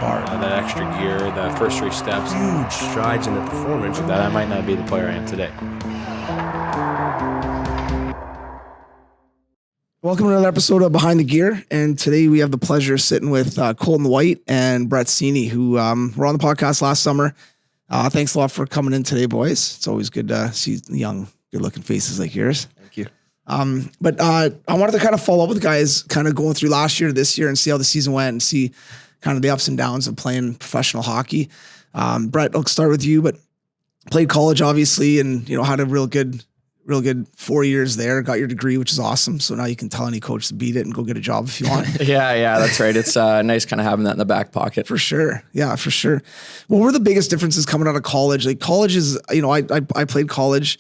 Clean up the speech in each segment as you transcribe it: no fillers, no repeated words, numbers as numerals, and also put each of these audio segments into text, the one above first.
bar. That extra gear, the first 3 steps. Huge strides in the performance. That I might not be the player I am today. Welcome to another episode of Behind the Gear, and today we have the pleasure of sitting with Colton White and Brett Seney, who were on the podcast last summer. Thanks a lot for coming in today, boys. It's always good to see young, good-looking faces like yours. Thank you. But I wanted to kind of follow up with guys kind of going through last year to this year and see how the season went and see kind of the ups and downs of playing professional hockey. Brett, I'll start with you, but played college, obviously, and, had a real good 4 years there, got your degree, which is awesome. So now you can tell any coach to beat it and go get a job if you want. Yeah, that's right. It's nice kind of having that in the back pocket. For sure. Yeah, for sure. What were the biggest differences coming out of college? Like college is, I played college,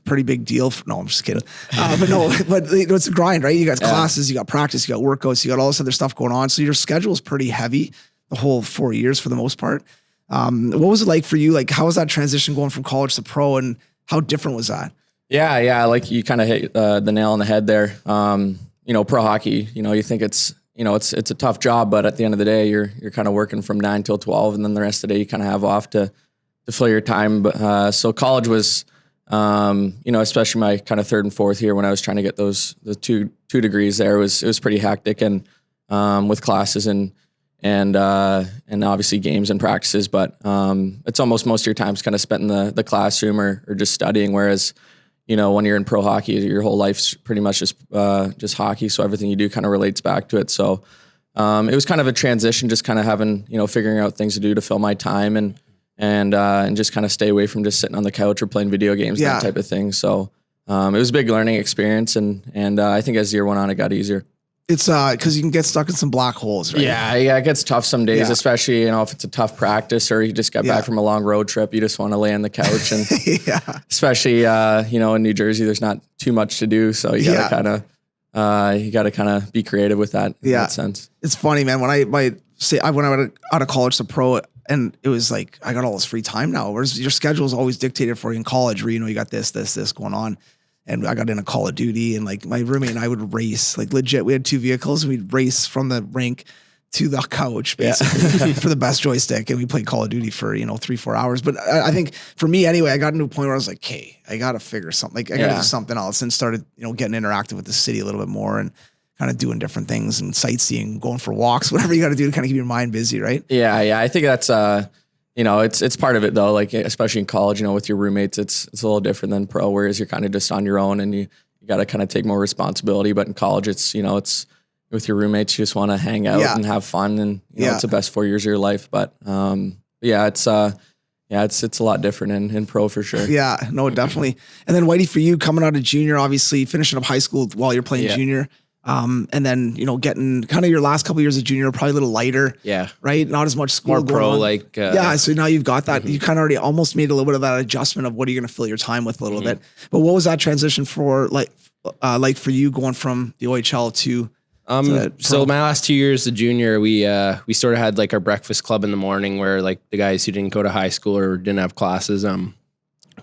pretty big deal. No, I'm just kidding. But it's a grind, right? You got classes, you got practice, you got workouts, you got all this other stuff going on. So your schedule is pretty heavy the whole 4 years for the most part. What was it like for you? Like, how was that transition going from college to pro, and how different was that? Yeah. Like you kind of hit the nail on the head there. Pro hockey, you think it's a tough job, but at the end of the day, you're kind of working from 9 till 12, and then the rest of the day you kind of have off to fill your time. But so college was, especially my kind of third and fourth year when I was trying to get the two degrees there, it was pretty hectic, and with classes and obviously games and practices. But it's almost most of your time's kind of spent in the classroom or just studying, whereas when you're in pro hockey, your whole life's pretty much just hockey. So everything you do kind of relates back to it. So it was kind of a transition, just kind of having, figuring out things to do to fill my time and just kind of stay away from just sitting on the couch or playing video games, that type of thing. So it was a big learning experience. And I think as the year went on, it got easier. It's because you can get stuck in some black holes, right? Yeah, it gets tough some days, especially, if it's a tough practice or you just got back from a long road trip, you just want to lay on the couch. And especially, in New Jersey, there's not too much to do. So you gotta kind of be creative with that in that sense. It's funny, man. When I went out of college to pro, and it was like, I got all this free time now, whereas your schedule is always dictated for you in college where, you got this going on. And I got into Call of Duty, and like my roommate and I would race, like legit. We had 2 vehicles, and we'd race from the rink to the couch basically for the best joystick. And we played Call of Duty for, 3-4 hours. But I think for me anyway, I got into a point where I was like, hey, I got to figure something. Like I got to do something else, and started, getting interactive with the city a little bit more and kind of doing different things and sightseeing, going for walks, whatever you got to do to kind of keep your mind busy. Right. Yeah. I think that's, it's part of it though. Like, especially in college, with your roommates, it's a little different than pro, whereas you're kind of just on your own and you got to kind of take more responsibility. But in college, it's with your roommates, you just want to hang out and have fun, and it's the best 4 years of your life. But it's a lot different in pro for sure. Yeah, no, definitely. And then Whitey, for you coming out of junior, obviously finishing up high school while you're playing junior. And then, getting kind of your last couple of years of junior, probably a little lighter. Yeah. Right. Not as much school. More pro, like. So now you've got that. You kind of already almost made a little bit of that adjustment of what are you going to fill your time with a little bit. But what was that transition for like for you going from the OHL to so my last 2 years of junior, we sort of had like our breakfast club in the morning where like the guys who didn't go to high school or didn't have classes,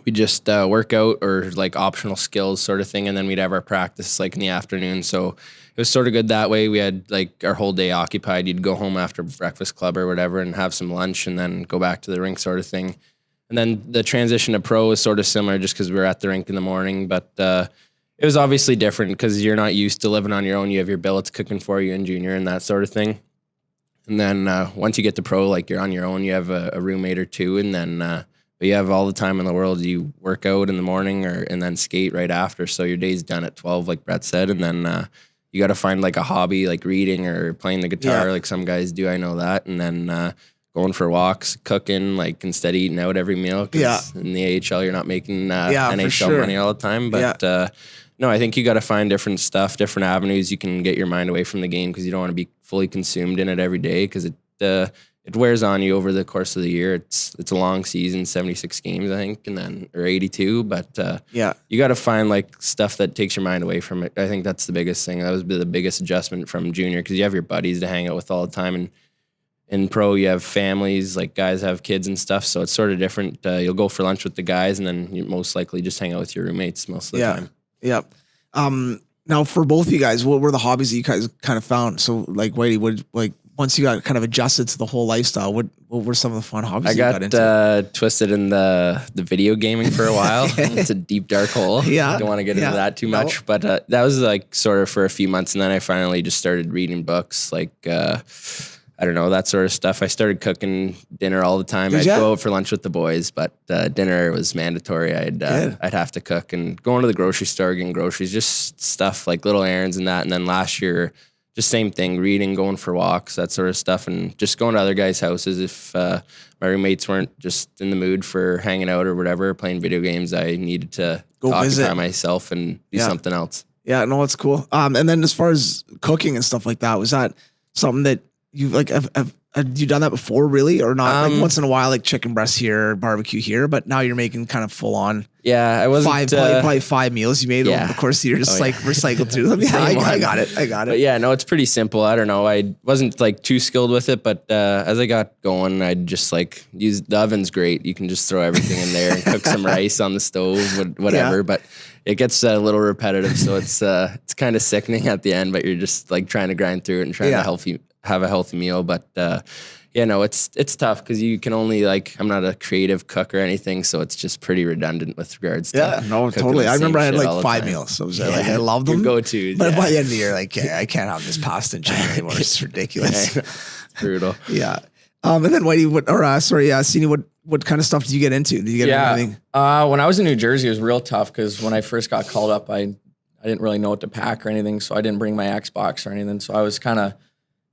we just work out or like optional skills sort of thing. And then we'd have our practice like in the afternoon. So it was sort of good that way. We had like our whole day occupied. You'd go home after breakfast club or whatever and have some lunch and then go back to the rink sort of thing. And then the transition to pro was sort of similar just because we were at the rink in the morning. But it was obviously different because you're not used to living on your own. You have your billets cooking for you in junior and that sort of thing. And then once you get to pro, like you're on your own, you have a roommate or two, and then but you have all the time in the world. You work out in the morning and then skate right after. So your day's done at 12, like Brett said. And then you got to find like a hobby, like reading or playing the guitar, like some guys do. I know that. And then going for walks, cooking, like instead of eating out every meal. Cause in the AHL, you're not making NHL money all the time. But no, I think you got to find different stuff, different avenues you can get your mind away from the game, because you don't want to be fully consumed in it every day, because it wears on you over the course of the year. It's a long season, 76 games, I think, and then or 82. But you got to find like stuff that takes your mind away from it. I think that's the biggest thing. That was the biggest adjustment from junior, because you have your buddies to hang out with all the time, and in pro you have families, like guys have kids and stuff, so it's sort of different. You'll go for lunch with the guys, and then you most likely just hang out with your roommates most of the time. Yeah. Now for both of you guys, what were the hobbies that you guys kind of found? So like Whitey, what like once you got kind of adjusted to the whole lifestyle, what were some of the fun hobbies I you got into? got twisted in the video gaming for a while. It's a deep dark hole. Yeah. Don't want to get into that too much, but that was like sort of for a few months, and then I finally just started reading books, like I don't know, that sort of stuff. I started cooking dinner all the time. I'd go out for lunch with the boys, but dinner was mandatory. I'd have to cook, and going to the grocery store, getting groceries, just stuff like little errands and that. And then last year, just same thing, reading, going for walks, that sort of stuff, and just going to other guys' houses. If my roommates weren't just in the mood for hanging out or whatever, playing video games, I needed to occupy myself and do something else. Yeah, no, it's cool. And then as far as cooking and stuff like that, was that something that you like, have you done that before, really, or not? Like once in a while, like chicken breast here, barbecue here, but now you're making kind of full on. Yeah, I wasn't probably 5 meals you made over the course of the year, just recycled through them. Yeah, I got it. But yeah, no, it's pretty simple. I don't know. I wasn't like too skilled with it, but as I got going, I'd just like use the oven's great. You can just throw everything in there and cook some rice on the stove, whatever. But it gets a little repetitive, so it's kind of sickening at the end. But you're just like trying to grind through it and trying to have a healthy meal. But yeah, no, it's tough because you can only I'm not a creative cook or anything, so it's just pretty redundant with regards to. Yeah, no, totally. I remember I had like 5 meals, so I love them. Your go-tos. But by the end of the year, like, I can't have this pasta and chicken anymore. It's ridiculous. It's brutal. Yeah. And then Seney, what kind of stuff did you get into? Did you get into anything? When I was in New Jersey, it was real tough because when I first got called up, I didn't really know what to pack or anything, so I didn't bring my Xbox or anything. So I was kind of,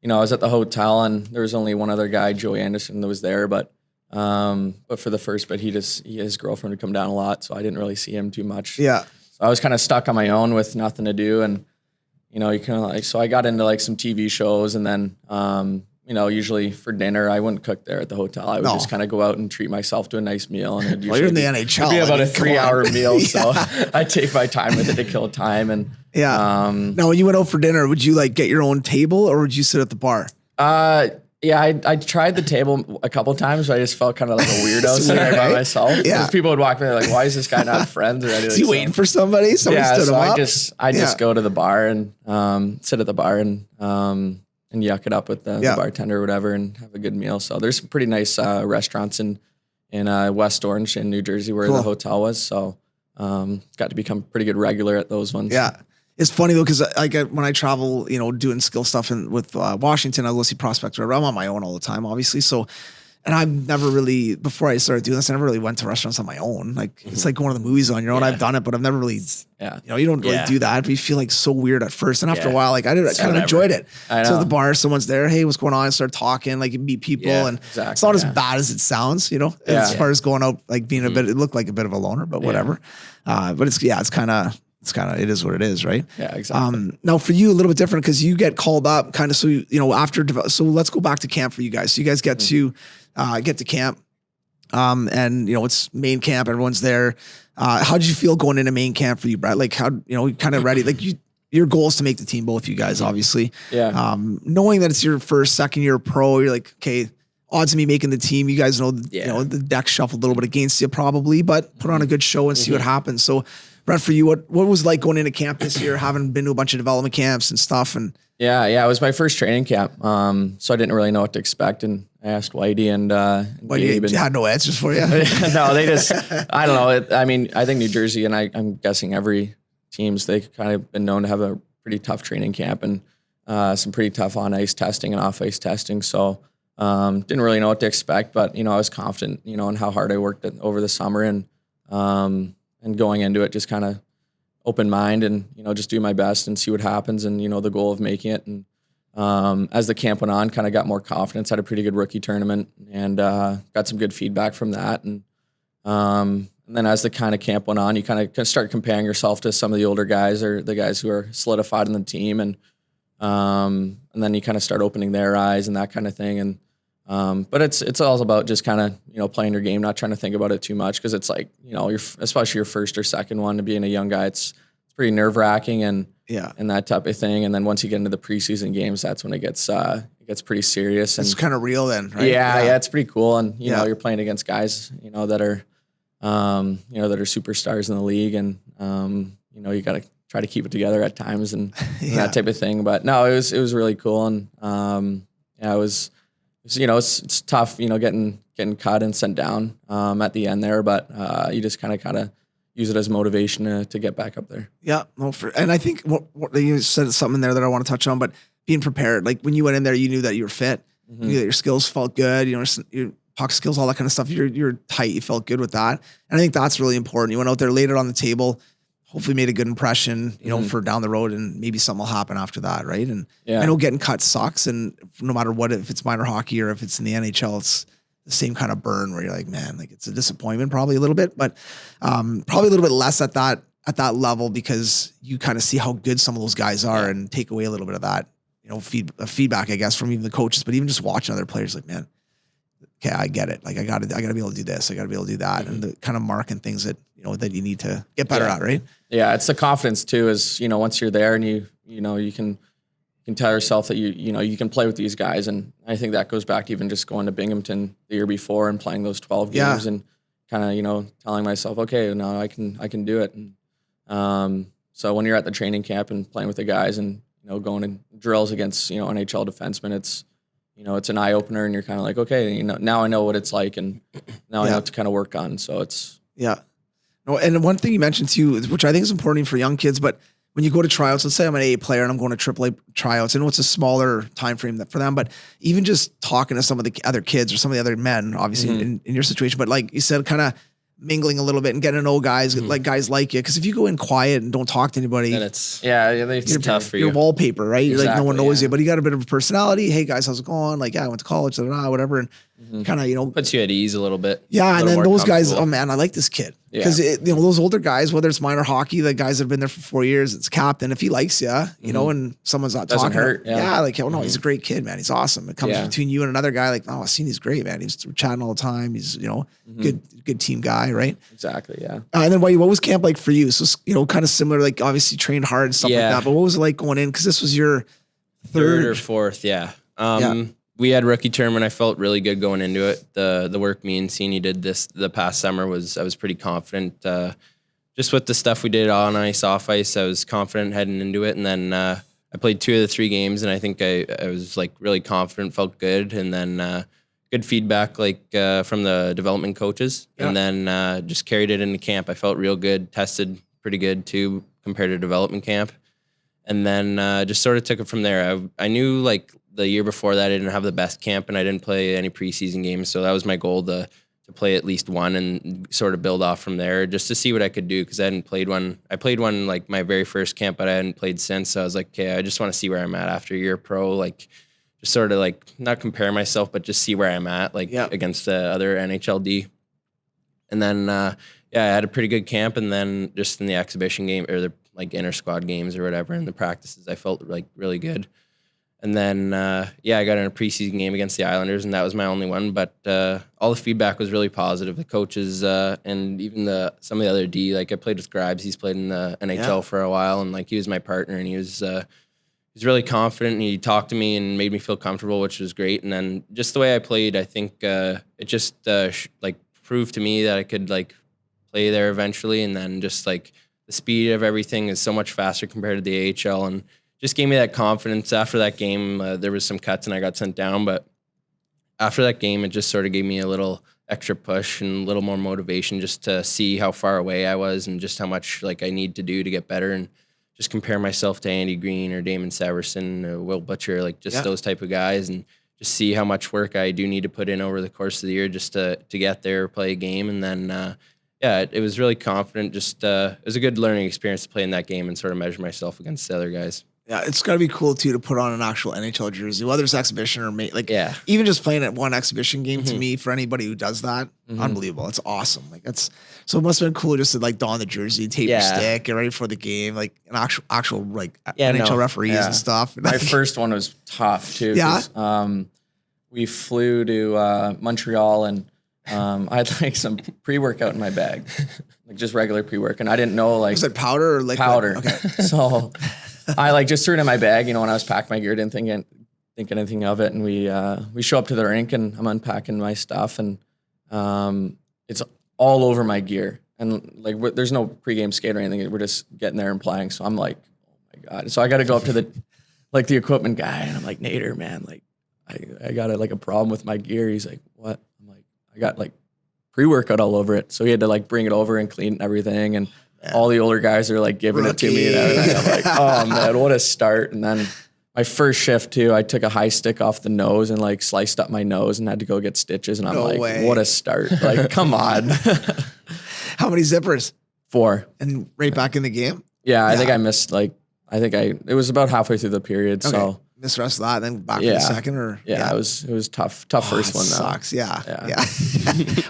I was at the hotel and there was only one other guy, Joey Anderson, that was there. But for the first bit, his girlfriend would come down a lot, so I didn't really see him too much. Yeah. So I was kind of stuck on my own with nothing to do, and you kind of so I got into like some TV shows, and then usually for dinner I wouldn't cook there at the hotel. I would just kind of go out and treat myself to a nice meal. And you're in the NHL. It'd be about a 3-hour meal, so I take my time with it to kill time. And now, when you went out for dinner, would you like get your own table or would you sit at the bar? Yeah, I tried the table a couple of times, but I just felt kind of like a weirdo sitting there by myself. Yeah, because people would walk by like, "Why is this guy not friends?" Or anything. Is he waiting for somebody? Somebody stood him up. I just go to the bar and sit at the bar and yuck it up with the bartender or whatever and have a good meal. So there's some pretty nice restaurants in West Orange in New Jersey where the hotel was. So got to become pretty good regular at those ones. Yeah. It's funny though, because when I travel, doing skill stuff with Washington, I'll go see prospects. I'm on my own all the time, obviously. So, and I've never really, before I started doing this, I never really went to restaurants on my own. Like it's like going to the movies on your own. I've done it, but I've never really, you don't really do that. But you feel like so weird at first, and after a while, like I kind of enjoyed it. So the bar, someone's there, hey, what's going on? And start talking, like you meet people, and it's not as bad as it sounds, as far as going out, like being it looked like a bit of a loner, but whatever. But it is what it is, right? Yeah, exactly. Now for you, a little bit different because you get called up kind of, so, so let's go back to camp for you guys. So you guys get to camp, and it's main camp, everyone's there. How did you feel going into main camp for you, Brett? Like how, kind of ready, like your goal is to make the team, both you guys, obviously. Yeah. Knowing that it's your second year pro, you're like, okay, odds of me making the team, you guys know, the deck shuffled a little bit against you probably, but put on a good show and see what happens. So Brett, for you, what was it like going into camp this year, having been to a bunch of development camps and stuff? And yeah, it was my first training camp, so I didn't really know what to expect. And I asked Whitey and Gabe. You had no answers for you? No, they just, I don't know. I think New Jersey, and I'm guessing every teams, they kind of been known to have a pretty tough training camp and some pretty tough on-ice testing and off-ice testing. So didn't really know what to expect, but, I was confident, in how hard I worked over the summer and going into it, just kind of open mind and, just do my best and see what happens and, the goal of making it. And as the camp went on, kind of got more confidence, had a pretty good rookie tournament and got some good feedback from that. And then as the kind of camp went on, you kind of start comparing yourself to some of the older guys or the guys who are solidified in the team. And then you kind of start opening their eyes and that kind of thing. And but it's all about just kind of, playing your game, not trying to think about it too much. Cause it's like, especially your first or second one, to being a young guy, it's pretty nerve wracking and that type of thing. And then once you get into the preseason games, that's when it gets pretty serious. And it's kind of real then, right? Yeah. It's pretty cool. And, you're playing against guys, that are, that are superstars in the league. And, you got to try to keep it together at times and that type of thing. But no, it was really cool. And, it was it's tough, getting cut and sent down at the end there, but you just kind of use it as motivation to get back up there. Yeah, no, and I think what you said something there that I want to touch on, but being prepared. Like when you went in there, you knew that you were fit, you knew that your skills felt good, your puck skills, all that kind of stuff. You're tight, you felt good with that, and I think that's really important. You went out there, laid it on the table, hopefully made a good impression, for down the road, and maybe something will happen after that, right? And I know getting cut sucks, and no matter what, if it's minor hockey or if it's in the NHL, it's the same kind of burn where you're like, man, like it's a disappointment probably a little bit, but probably a little bit less at that level because you kind of see how good some of those guys are and take away a little bit of that, feedback, I guess, from even the coaches, but even just watching other players like, man, okay, I get it. Like I gotta be able to do this. I gotta be able to do that. And the kind of marking things that, that you need to get better at, right? Yeah. It's the confidence too, is, once you're there and you can tell yourself that you can play with these guys. And I think that goes back to even just going to Binghamton the year before and playing those 12 games and kind of, telling myself, okay, now I can do it. And so when you're at the training camp and playing with the guys and, going to drills against, NHL defensemen, it's an eye opener and you're kind of like, okay, now I know what it's like and now I know what to kind of work on. So it's. Yeah. No, and one thing you mentioned too, which I think is important for young kids, but when you go to tryouts, let's say I'm an AA player and I'm going to AAA tryouts, I know it's a smaller time frame for them, but even just talking to some of the other kids or some of the other men, obviously in your situation, but like you said, kind of mingling a little bit and getting to know guys, like guys like you. Because if you go in quiet and don't talk to anybody, then it's tough for you. You're wallpaper, right? Exactly, like no one knows you, but you got a bit of a personality. Hey guys, how's it going? Like, I went to college, whatever. And kind of, puts you at ease a little bit. Yeah. And then those guys, oh man, I like this kid. Because those older guys, whether it's minor hockey, the guys that have been there for 4 years, it's captain. If he likes you, and someone's not doesn't talking, hurt. Like, oh no, he's a great kid, man. He's awesome. It comes between you and another guy, like, oh, he's great, man. He's chatting all the time. He's good team guy, right? Exactly, yeah. And then what was camp like for you? So kind of similar, like obviously trained hard and stuff like that. But what was it like going in? Because this was your third or fourth, we had rookie term and I felt really good going into it. The work me and Seney did the past summer I was pretty confident. Just with the stuff we did on ice, off ice, I was confident heading into it. And then I played 2 of the 3 games and I think I was like really confident, felt good. And then good feedback from the development coaches. And then just carried it into camp. I felt real good, tested pretty good too compared to development camp. And then just sort of took it from there. I knew like the year before that I didn't have the best camp and I didn't play any preseason games. So that was my goal to play at least one and sort of build off from there just to see what I could do because I hadn't played one. I played one like my very first camp, but I hadn't played since. So I was like, okay, I just want to see where I'm at after a year pro, like just sort of like not compare myself, but just see where I'm at against the other NHLD. And then, I had a pretty good camp. And then just in the exhibition game or the like inter squad games or whatever in the practices, I felt like really good. And then, I got in a preseason game against the Islanders, and that was my only one. But all the feedback was really positive. The coaches and even some of the other D, like I played with Grimes. He's played in the NHL for a while, and like he was my partner, and he was really confident. And he talked to me and made me feel comfortable, which was great. And then just the way I played, I think it just like proved to me that I could like play there eventually. And then just like the speed of everything is so much faster compared to the AHL, and just gave me that confidence. After that game, there was some cuts and I got sent down, but after that game, it just sort of gave me a little extra push and a little more motivation just to see how far away I was and just how much like I need to do to get better and just compare myself to Andy Green or Damon Severson, Will Butcher, like just those type of guys, and just see how much work I do need to put in over the course of the year just to get there, play a game. And then, it was really confident. Just it was a good learning experience to play in that game and sort of measure myself against the other guys. Yeah, it's got to be cool too to put on an actual NHL jersey, whether it's exhibition or even just playing at one exhibition game. To me, for anybody who does that, unbelievable. It's awesome. Like so it must have been cool just to like don the jersey, tape your stick, get ready for the game, like an actual like NHL referees and stuff. My first one was tough too. Yeah, we flew to Montreal and I had like some pre-workout in my bag, like just regular pre-work, and I didn't know like was it powder or liquid? Powder. Okay, so. I like just threw it in my bag, when I was packing my gear, didn't think anything of it. And we show up to the rink and I'm unpacking my stuff and it's all over my gear. And like, there's no pregame skate or anything. We're just getting there and playing. So I'm like, oh my God. So I got to go up to the equipment guy and I'm like, Nader, man, like I got like a problem with my gear. He's like, what? I'm like, I got like pre-workout all over it. So he had to like bring it over and clean everything. And all the older guys are like giving it to me and everything. I'm like, oh man, what a start. And then my first shift too, I took a high stick off the nose and like sliced up my nose and had to go get stitches. And I'm what a start. Like, come on. How many zippers? 4. And right back in the game? Yeah, I think I missed it was about halfway through the period. Okay. So missed the rest of that, then back for the second or? Yeah, it was tough first one though. Sucks, yeah.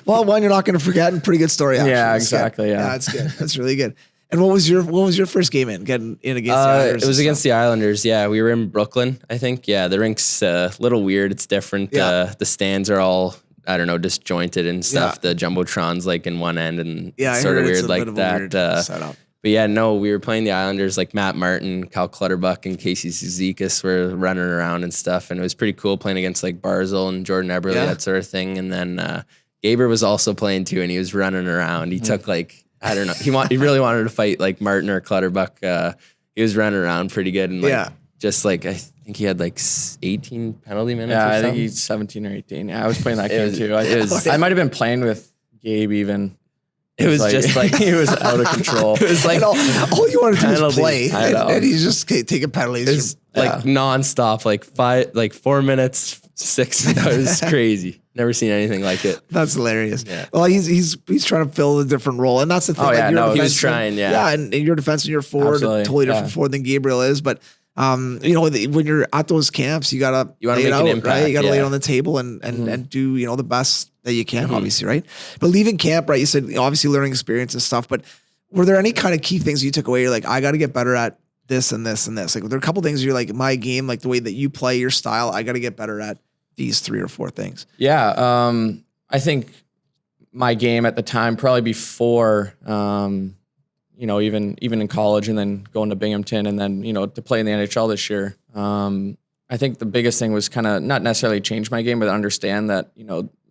Well, one you're not going to forget and pretty good story. Actually. Yeah, exactly. Yeah, that's good. That's really good. And what was your first game getting in against the Islanders? It was against the Islanders. Yeah, we were in Brooklyn, I think. Yeah, the rink's a little weird. It's different. The stands are all, I don't know, disjointed and stuff. The Jumbotron's like in one end and sort of weird like that. Setup. But yeah, no, we were playing the Islanders, like Matt Martin, Cal Clutterbuck, and Casey Zizekas were running around and stuff. And it was pretty cool playing against like Barzil and Jordan Eberle, that sort of thing. And then Gaber was also playing too, and he was running around. He took like, I don't know, he really wanted to fight like Martin or Clutterbuck. He was running around pretty good. And like, just like, I think he had like 18 penalty minutes. Yeah, or I something. think he's 17 or 18. Yeah, I was playing that game too. I might have been playing with Gabe even. It was just like he was out of control. It was like all you wanted to do was play, and he's just taking penalties. It's like nonstop, like 4 minutes, 6. That was crazy. Never seen anything like it. That's hilarious. Yeah. Well, he's trying to fill a different role, and that's the thing. Oh yeah, he was trying. Yeah, and you're defenseman, you're forward, totally different forward than Gabriel is. But when you're at those camps, you want to make an impact, right? You got to lay it on the table and do the best that you can, obviously, right? But leaving camp, right? You said obviously learning experience and stuff. But were there any kind of key things you took away? You're like, I got to get better at this and this and this. Like, were there a couple things you're like, my game, like the way that you play your style, I got to get better at these 3 or 4 things? Yeah, I think my game at the time, probably before, even in college, and then going to Binghamton, and then to play in the NHL this year. I think the biggest thing was kind of not necessarily change my game, but understand that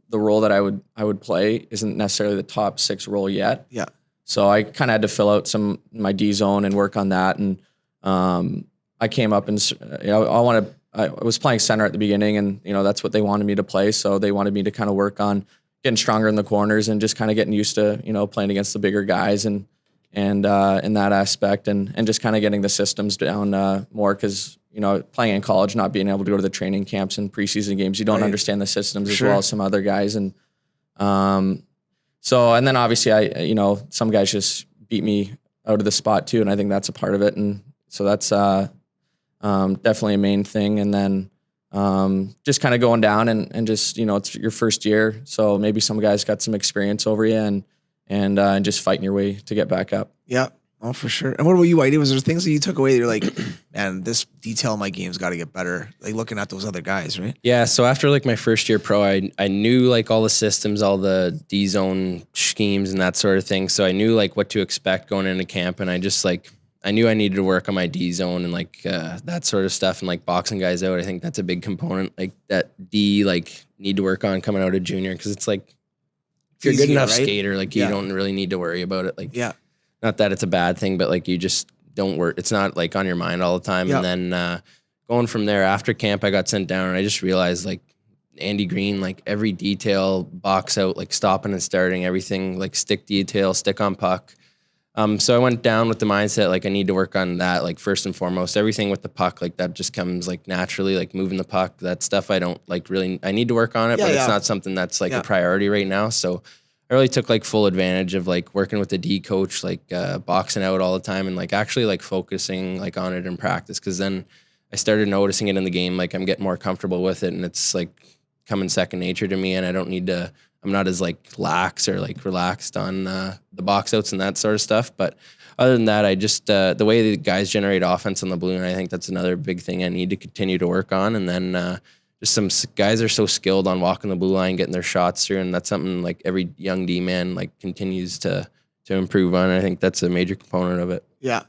the role that I would play isn't necessarily the top 6 role yet. Yeah. So I kind of had to fill out my D zone and work on that. And I came up and I was playing center at the beginning, and that's what they wanted me to play. So they wanted me to kind of work on getting stronger in the corners and just kind of getting used to playing against the bigger guys and in that aspect, and just kind of getting the systems down more, because playing in college, not being able to go to the training camps and preseason games, you don't understand the systems as well as some other guys. And so, and then obviously some guys just beat me out of the spot too, and I think that's a part of it. And so that's definitely a main thing. And then just kind of going down and just it's your first year, so maybe some guys got some experience over you, and just fighting your way to get back up. Yeah. Oh, for sure. And what about you, Whitey? Was there things that you took away that you're like, man, this detail in my game's got to get better? Like looking at those other guys, right? Yeah. So after like my first year pro, I knew like all the systems, all the D zone schemes and that sort of thing. So I knew like what to expect going into camp, and I just like, I knew I needed to work on my D zone and like that sort of stuff, and like boxing guys out. I think that's a big component, like that D like need to work on coming out of junior, because it's like if you're a good enough skater, like you don't really need to worry about it. Like not that it's a bad thing, but like you just don't work. It's not like on your mind all the time. And then going from there after camp, I got sent down, and I just realized like Andy Green, like every detail, box out, like stopping and starting, everything, like stick detail, stick on puck. So I went down with the mindset, like I need to work on that, like first and foremost, everything with the puck, like that just comes like naturally, like moving the puck, that stuff I don't like really, I need to work on it, but it's not something that's like a priority right now. So I really took like full advantage of like working with the D coach, like boxing out all the time, and like actually like focusing like on it in practice. Cause then I started noticing it in the game, like I'm getting more comfortable with it, and it's like coming second nature to me, and I don't need to, I'm not as like lax or like relaxed on the box outs and that sort of stuff. But other than that, I just, the way the guys generate offense on the blue, and I think that's another big thing I need to continue to work on. And then just some guys are so skilled on walking the blue line, getting their shots through. And that's something like every young D man like continues to improve on. I think that's a major component of it. Yeah.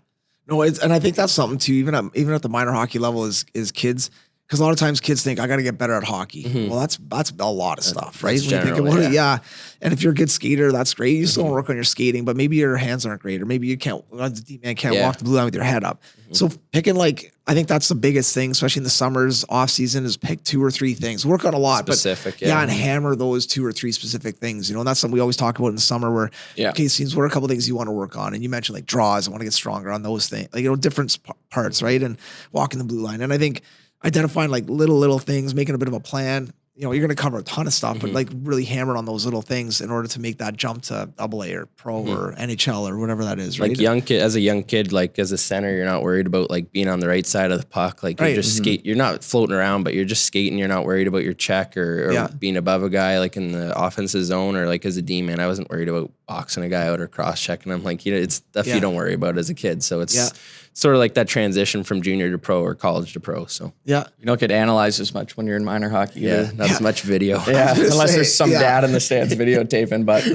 No, and I think that's something too, even at the minor hockey level is kids, because a lot of times kids think I got to get better at hockey. Well, that's a lot of stuff, right? That's When you think general, about it, yeah. And if you're a good skater, that's great. You still want to work on your skating, but maybe your hands aren't great, or maybe you can't. The D-man can't walk the blue line with your head up. So picking I think that's the biggest thing, especially in the summers off season, is pick 2 or 3 things. Work on a lot, Specific, but and hammer those 2 or 3 specific things. And that's something we always talk about in the summer. Where okay, seems what are a couple of things you want to work on, and you mentioned like draws. I want to get stronger on those things, different parts, right? And walking the blue line. And I think identifying like little things, making a bit of a plan. You're going to cover a ton of stuff, but like really hammer on those little things in order to make that jump to AA or pro or NHL or whatever that is, right? Like as a young kid, like as a center, you're not worried about like being on the right side of the puck. Like you're just skate. You're not floating around, but you're just skating. You're not worried about your check or being above a guy like in the offensive zone, or like as a D-man, I wasn't worried about boxing a guy out or cross checking him. Like, it's stuff you don't worry about as a kid. So it's sort of like that transition from junior to pro or college to pro. So you don't get analyzed as much when you're in minor hockey. Not as much video. Unless there's some dad in the stands videotaping, but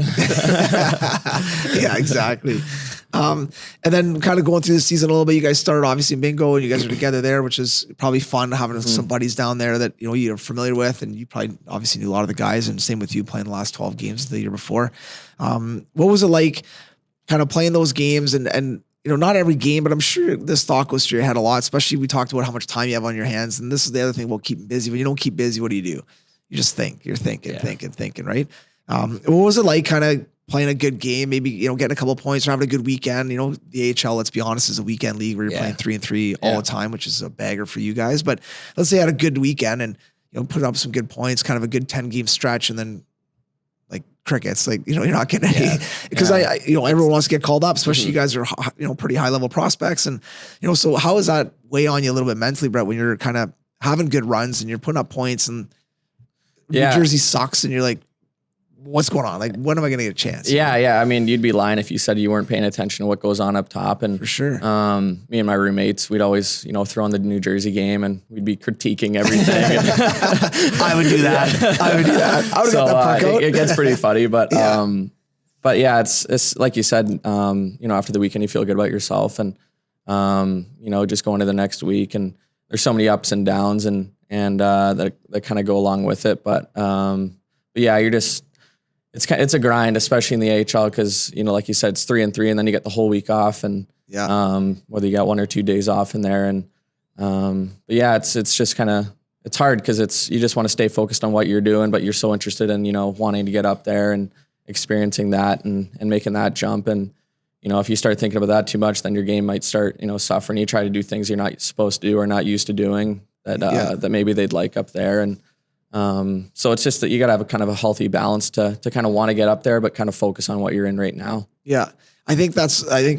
exactly. And then kind of going through the season a little bit, you guys started obviously in bingo, and you guys are together there, which is probably fun having some buddies down there that you're familiar with, and you probably obviously knew a lot of the guys, and same with you playing the last 12 games the year before. What was it like kind of playing those games and not every game, but I'm sure this thought goes through your head a lot, especially we talked about how much time you have on your hands. And this is the other thing about keeping busy. When you don't keep busy, what do? You just think. You're thinking, right? What was it like kind of playing a good game, maybe, getting a couple of points or having a good weekend? The AHL, let's be honest, is a weekend league where you're playing 3-3 all the time, which is a bagger for you guys. But let's say you had a good weekend and, put up some good points, kind of a good 10-game stretch, and then like crickets, like, you're not getting any, because everyone wants to get called up, especially you guys are, pretty high level prospects. And, so how does that weigh on you a little bit mentally, Brett, when you're kind of having good runs and you're putting up points and New Jersey sucks and you're like, what's going on? Like, when am I going to get a chance? Yeah. I mean, you'd be lying if you said you weren't paying attention to what goes on up top. And for sure, me and my roommates, we'd always, throw on the New Jersey game and we'd be critiquing everything. I would do that. I would have got that puck out. It gets pretty funny, but yeah, it's like you said, after the weekend, you feel good about yourself and, just going to the next week, and there's so many ups and downs and that kind of go along with it. But yeah, you're just, it's a grind, especially in the AHL, because like you said, it's 3-3, and then you get the whole week off, and whether you got 1 or 2 days off in there, and but yeah, it's just kind of, it's hard because you just want to stay focused on what you're doing, but you're so interested in wanting to get up there and experiencing that and making that jump, and if you start thinking about that too much, then your game might start suffering. You try to do things you're not supposed to do or not used to doing that maybe they'd like up there, and so it's just that you got to have a kind of a healthy balance to kind of want to get up there, but kind of focus on what you're in right now. Yeah. I think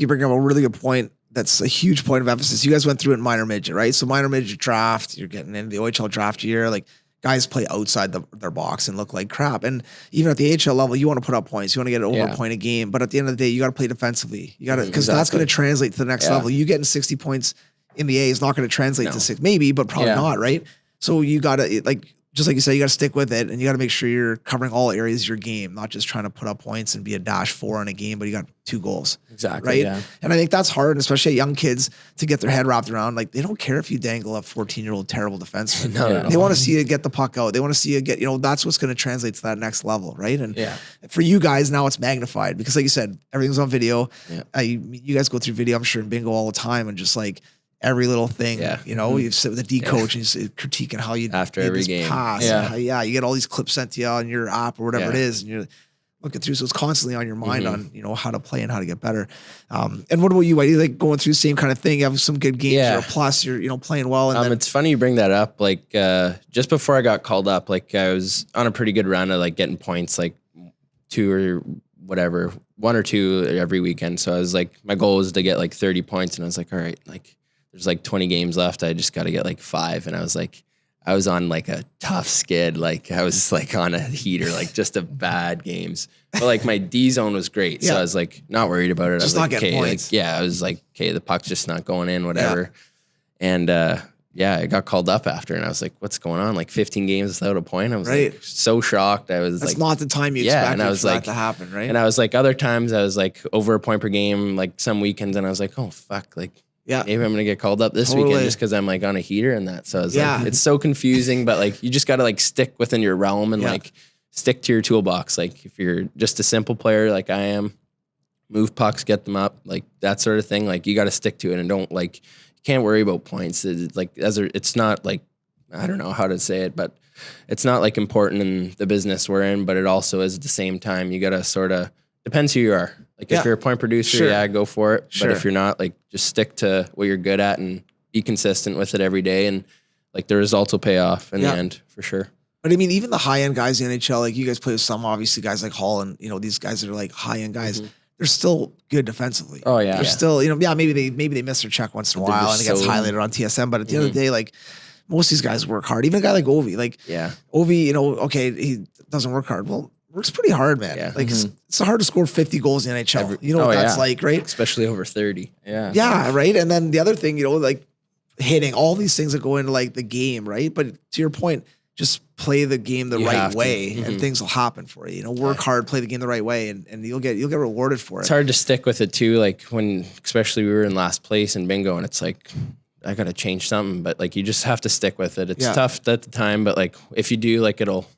you bring up a really good point. That's a huge point of emphasis. You guys went through it in minor midget, right? So minor midget draft, you're getting into the OHL draft year. Like, guys play outside their box and look like crap. And even at the AHL level, you want to put up points. You want to get over a point a game. But at the end of the day, you got to play defensively. You got to, because that's going to translate to the next level. You getting 60 points in the A is not going to translate to 6, maybe, but probably not, right? So you got to, just like you said, you got to stick with it, and you got to make sure you're covering all areas of your game, not just trying to put up points and be a -4 in a game, but you got 2 goals. Exactly. Right. Yeah. And I think that's hard, especially at young kids, to get their head wrapped around. Like, they don't care if you dangle a 14-year-old terrible defenseman. They want to see you get the puck out. They want to see you get, that's what's going to translate to that next level. Right. And for you guys now, it's magnified because, like you said, everything's on video. You guys go through video, I'm sure, in bingo all the time, and just like, every little thing, you sit with the D coach and he's critiquing how you after every game pass. You get all these clips sent to you on your app or whatever it is, and you're looking through. So it's constantly on your mind on, how to play and how to get better. And what about you? Are you like going through the same kind of thing? You have some good games or plus you're, playing well. And then, it's funny you bring that up. Like, just before I got called up, like I was on a pretty good run of like getting points, like 2 or whatever, 1 or 2 every weekend. So I was like, my goal was to get like 30 points. And I was like, all right, like, there's like 20 games left. I just got to get like 5. And I was like, I was on like a tough skid. Like I was like on a heater, like just a bad games. But like my D zone was great. So I was like, not worried about it. Just I was not like, getting okay, points. like, I was like, okay, the puck's just not going in, whatever. And I got called up after, and I was like, what's going on? Like 15 games without a point. I was like so shocked. I was That's like, not the time you expected and I was for like, that to happen, right? And I was like, other times I was like over a point per game, like some weekends, and I was like, oh fuck, like, Yeah. maybe I'm gonna get called up this weekend just because I'm like on a heater and that. So it's like, it's so confusing, but like you just gotta like stick within your realm and like stick to your toolbox. Like if you're just a simple player like I am, move pucks, get them up, like that sort of thing. Like you gotta stick to it and don't like, you can't worry about points. It's like it's not like, I don't know how to say it, but it's not like important in the business we're in, but it also is at the same time. You gotta sort of, depends who you are. Like if you're a point producer, go for it. But if you're not, like just stick to what you're good at and be consistent with it every day. And like the results will pay off in the end for sure. But I mean, even the high end guys in the NHL, like you guys play with some obviously guys like Hall and, these guys that are like high end guys, they're still good defensively. Oh yeah. They're still, maybe they miss their check once in a while and it gets highlighted on TSM. But at the end of the day, like most of these guys work hard. Even a guy like Ovi, Ovi, okay, he doesn't work hard. Well, works pretty hard, man. Yeah. Like it's hard to score 50 goals in the NHL. You know what that's like, right? Especially over 30. Yeah. Yeah, right. And then the other thing, like hitting, all these things that go into like the game, right? But to your point, just play the game the right way and things will happen for you. Work hard, play the game the right way and you'll get rewarded for it. It's hard to stick with it too. Like when, especially we were in last place in bingo and it's like, I got to change something, but like, you just have to stick with it. It's tough at the time, but like if you do, like it'll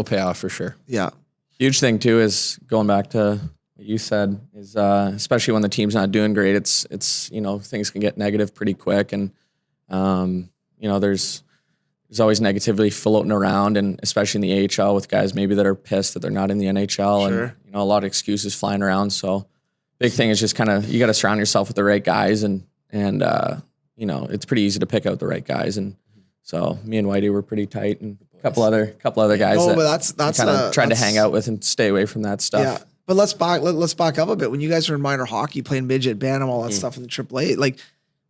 pay off for sure. Yeah. Huge thing too is going back to what you said is especially when the team's not doing great, it's things can get negative pretty quick and there's always negativity floating around and especially in the AHL with guys maybe that are pissed that they're not in the NHL and a lot of excuses flying around. So big thing is just kind of you got to surround yourself with the right guys and it's pretty easy to pick out the right guys and so me and Whitey were pretty tight and a couple other guys that kind of tried to hang out with and stay away from that stuff. Yeah. But let's back up a bit. When you guys were in minor hockey, playing midget, Bantam, all that stuff in the AAA, like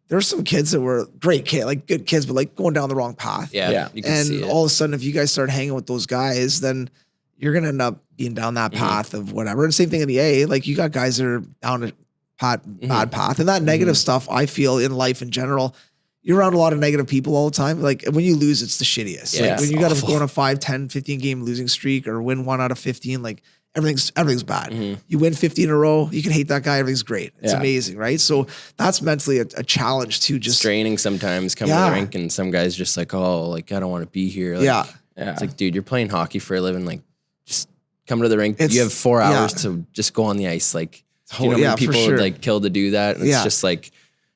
there's some kids that were great kids, like good kids, but like going down the wrong path. Yeah. You can see it. All of a sudden, if you guys start hanging with those guys, then you're gonna end up being down that path of whatever. And same thing in the A. Like you got guys that are down a bad path, and that negative stuff. I feel in life in general. You're around a lot of negative people all the time. Like when you lose, it's the shittiest. Yeah, like when you got to go on a 5, 10, 15 game losing streak or win 1 out of 15, like everything's bad. You win 50 in a row, you can hate that guy. Everything's great. It's amazing, right? So that's mentally a challenge too. Just straining sometimes coming to the rink and some guys just like, oh, like I don't want to be here. Like, it's like, dude, you're playing hockey for a living. Like just come to the rink. You have 4 hours to just go on the ice. Like, people would like kill to do that. And it's just like,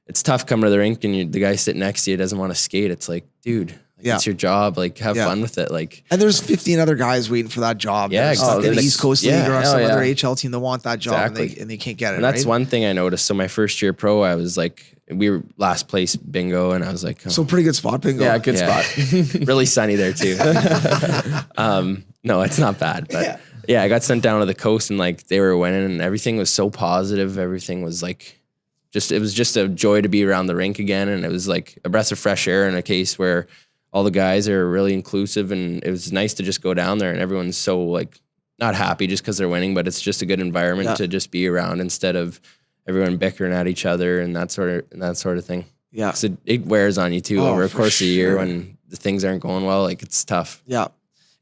it's tough coming to the rink and the guy sitting next to you doesn't want to skate. It's like, dude, it's your job. Like, have fun with it. Like, and there's 15 other guys waiting for that job. Yeah, exactly. In the East Coast League or some other AHL team that want that job and they can't get it. And that's one thing I noticed. So my first year pro, I was like, we were last place bingo, and I was like, so pretty good spot bingo. Yeah, good spot. Really sunny there too. No, it's not bad, but I got sent down to the coast, and like they were winning, and everything was so positive. Everything was like. It was just a joy to be around the rink again. And it was like a breath of fresh air in a case where all the guys are really inclusive. And it was nice to just go down there and everyone's so like not happy just because they're winning, but it's just a good environment to just be around instead of everyone bickering at each other and that sort of thing. Yeah. So it wears on you too over the course of the year when the things aren't going well. Like it's tough. Yeah.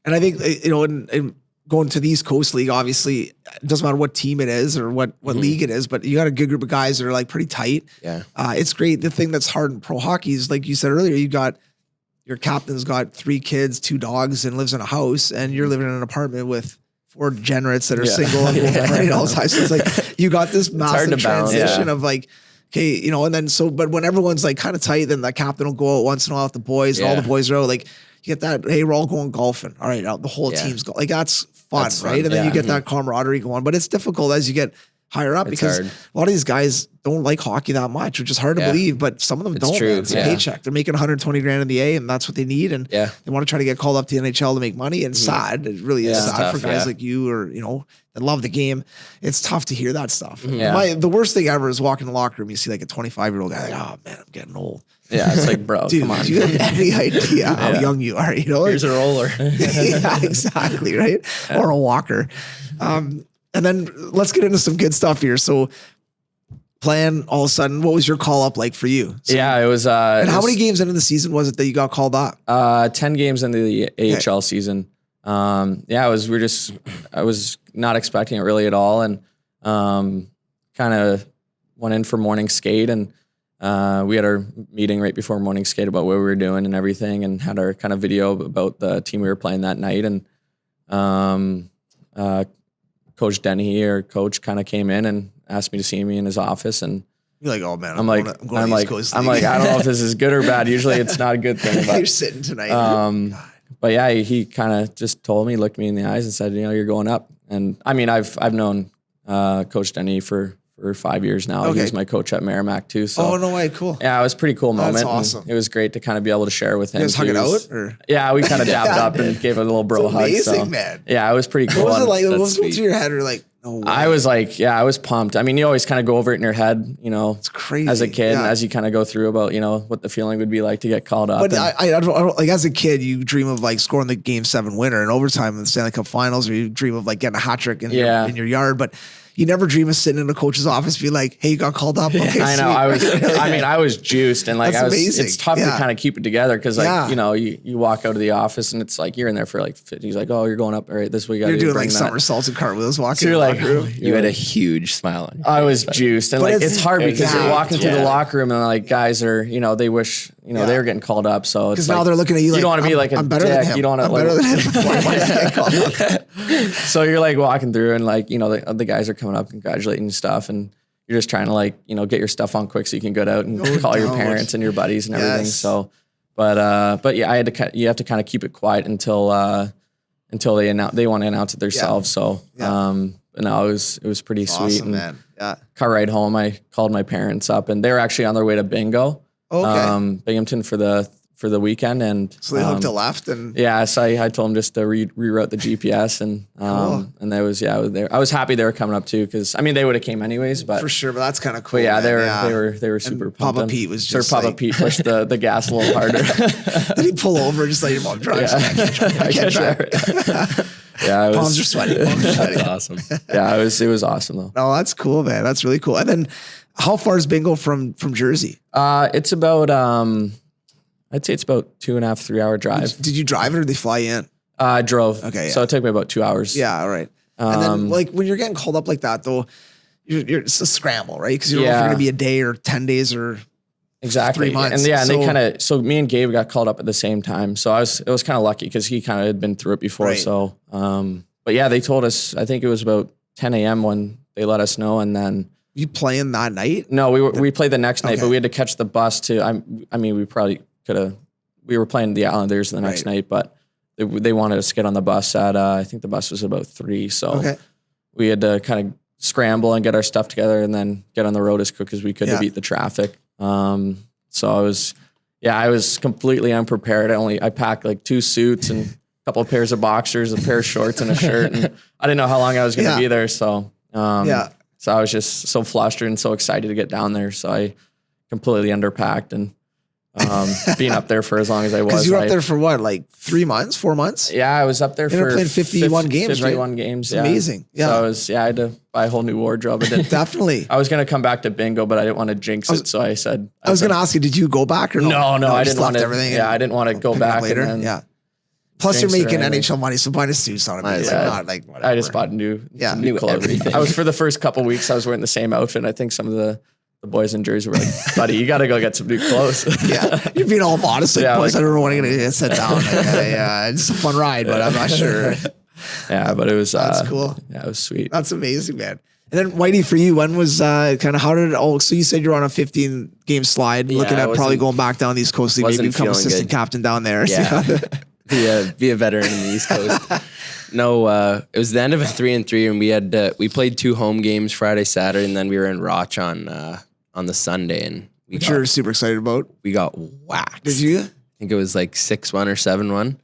And I think, in going to the East Coast League, obviously, it doesn't matter what team it is or what league it is, but you got a good group of guys that are like pretty tight. Yeah. It's great. The thing that's hard in pro hockey is, like you said earlier, your captain's got 3 kids, 2 dogs, and lives in a house, and you're living in an apartment with 4 degenerates that are single and right all the time. So it's like you got this massive transition of like, okay, and then but when everyone's like kind of tight, then the captain will go out once in a while with the boys, and all the boys are out. Like you get that, hey, we're all going golfing. All right, the whole team's like that's fun, right? And then you get that camaraderie going. But it's difficult as you get higher up because a lot of these guys don't like hockey that much, which is hard to believe, but some of them don't. True. It's a paycheck. They're making 120 grand in the A, and that's what they need. And they want to try to get called up to the NHL to make money. And sad. It really is sad for guys like you or, that love the game. It's tough to hear that stuff. The worst thing ever is walking in the locker room. You see like a 25-year-old guy, like, oh man, I'm getting old. Yeah, it's like, bro, dude, come on. Do you have any idea how young you are? Here's a roller. Yeah, exactly, right? Or a walker. And then let's get into some good stuff here. So playing all of a sudden, what was your call up like for you? So, it was. And how many games into the season was it that you got called up? 10 games into the AHL season. I was not expecting it really at all. And kind of went in for morning skate and we had our meeting right before morning skate about what we were doing and everything, and had our kind of video about the team we were playing that night. And Coach Denny, or coach, kind of came in and asked me to see me in his office. And You're like, oh man, I'm like, I don't know if this is good or bad. Usually it's not a good thing. But you're sitting tonight. but yeah, he kind of just told me, looked me in the eyes and said, you're going up. And I mean, I've known Coach Denny for 5 years now. Okay. He was my coach at Merrimack too. So Oh, no way. Cool. yeah, it was a pretty cool moment. That's awesome. It was great to kind of be able to share with him. You guys hung too. it out? Or? Yeah, we kind of dabbed up and gave a little bro It's hug. amazing, So man. yeah, it was pretty cool. What was it like? That's What was sweet. through your head? Or like, no way. I was like, I was pumped. I mean, you always kind of go over it in your head, It's crazy. as a kid, and Yeah. as you kind of go through about, what the feeling would be like to get called up. But And- I don't like, as a kid, you dream of like scoring the Game 7 winner in overtime in the Stanley Cup Finals, or you dream of like getting a hat trick in your yard. But you never dream of sitting in a coach's office, being like, "Hey, you got called up." Okay, I know. sweet. I was juiced, and like That's amazing. it's tough to Yeah. kind of keep it together because Yeah. you walk out of the office and it's like you're in there for like 50. He's like, oh, you're going up. All right, this we got to You're do. doing bring like that. somersaults and cartwheels walking. So you're in the like, locker room. You had a huge smile on your I was juiced, and But like it's- it's hard because yeah. you're walking through the Yeah. locker room and like guys are, they wish they were getting called up. So it's Because like, now they're looking at you like, you don't want to be like a I'm better dick. than him. You don't want to I'm better than him. Why did I get called up? So you're like walking through and like, the guys are coming up congratulating and stuff. And you're just trying to like, get your stuff on quick so you can get out and No call your doubt. parents and your buddies and everything. Yes. So, but yeah, you have to kind of keep it quiet until they want to announce it themselves. So, Yeah. no, it was pretty sweet. Awesome, And man. Yeah. car ride home, I called my parents up and they were actually on their way to bingo. Okay. Binghamton for the weekend. And So they hooked a left and yeah, so I told them just to reroute the GPS and and that was I was happy they were coming up too because I mean they would have came anyways, but for sure. But that's kind of cool. but yeah, man. they were super pumped. Papa And Pete was sure, just Papa like- Pete pushed the gas a little harder. Did he pull over just like your mom drives? I can't drive. Yeah, it Palms are was, sweaty. Palms are sweaty. That's awesome. yeah, it was awesome though. No, that's cool, man. That's really cool. And then, how far is bingo from Jersey? It's about I'd say it's about 2.5, 3 hour drive. Did you drive it or did they fly in? I drove. Okay, yeah. So it took me about 2 hours. Yeah, all right. And then, like when you're getting called up like that, though, it's a scramble, right? Because you don't know if you're Yeah. going to be a day or 10 days or Exactly. 3 months. And yeah, and So- they kind of, so me and Gabe got called up at the same time. So it was kind of lucky because he kind of had been through it before. Right. So, but yeah, they told us, I think it was about 10 a.m. when they let us know. And then, you playing that night. no, we played the next night, Okay. but we had to catch the bus to, I mean, we probably could have, we were playing the Islanders the next Right. night, but they wanted us to get on the bus at, I think the bus was about 3. So Okay. we had to kind of scramble and get our stuff together and then get on the road as quick as we could Yeah. to beat the traffic. So I was completely unprepared. I packed like 2 suits and a couple of pairs of boxers, a pair of shorts and a shirt. And I didn't know how long I was going to Yeah. be there. So, Yeah. so I was just so flustered and so excited to get down there. So I completely underpacked and, being up there for as long as I was. Because you were up there for what, like 3 months, 4 months? Yeah, I was up there You ended for up playing 51 games, right? 51 games. It's amazing. Yeah. So I had to buy a whole new wardrobe. I didn't, Definitely. I was going to come back to bingo, but I didn't want to jinx it. So I said, I was going to ask you, did you go back or no? no, I just didn't want left to. everything. Yeah, I didn't want to go pick it up back later. and then Yeah. Plus, you're drinks or making anything. NHL money, so buying a suit on it. Might It's as like well. not like whatever. I just bought new New clothes. everything. I was for the first couple weeks, I was wearing the same outfit. And I think some of the boys in Jersey were like, buddy, you got to go get some new clothes. Yeah, you're being all modest. Like, Yeah, boys, like- I don't know when I'm going to sit down. Like, yeah, it's a fun ride, but I'm not sure. Yeah, but it was, That's cool. Yeah, it was sweet. That's amazing, man. And then Whitey, for you, when was kind of how did it all? So you said you're on a 15 game slide, looking I at probably wasn't- going back down the East Coast League, maybe wasn't become feeling assistant good. captain down there. Yeah. Be a veteran in the East Coast. No, it was the end of a 3-3, and we had we played 2 home games Friday, Saturday, and then we were in Roch on the Sunday, and Which you're super excited about. we got whacked. Did you? I think it was like 6-1 or 7-1, and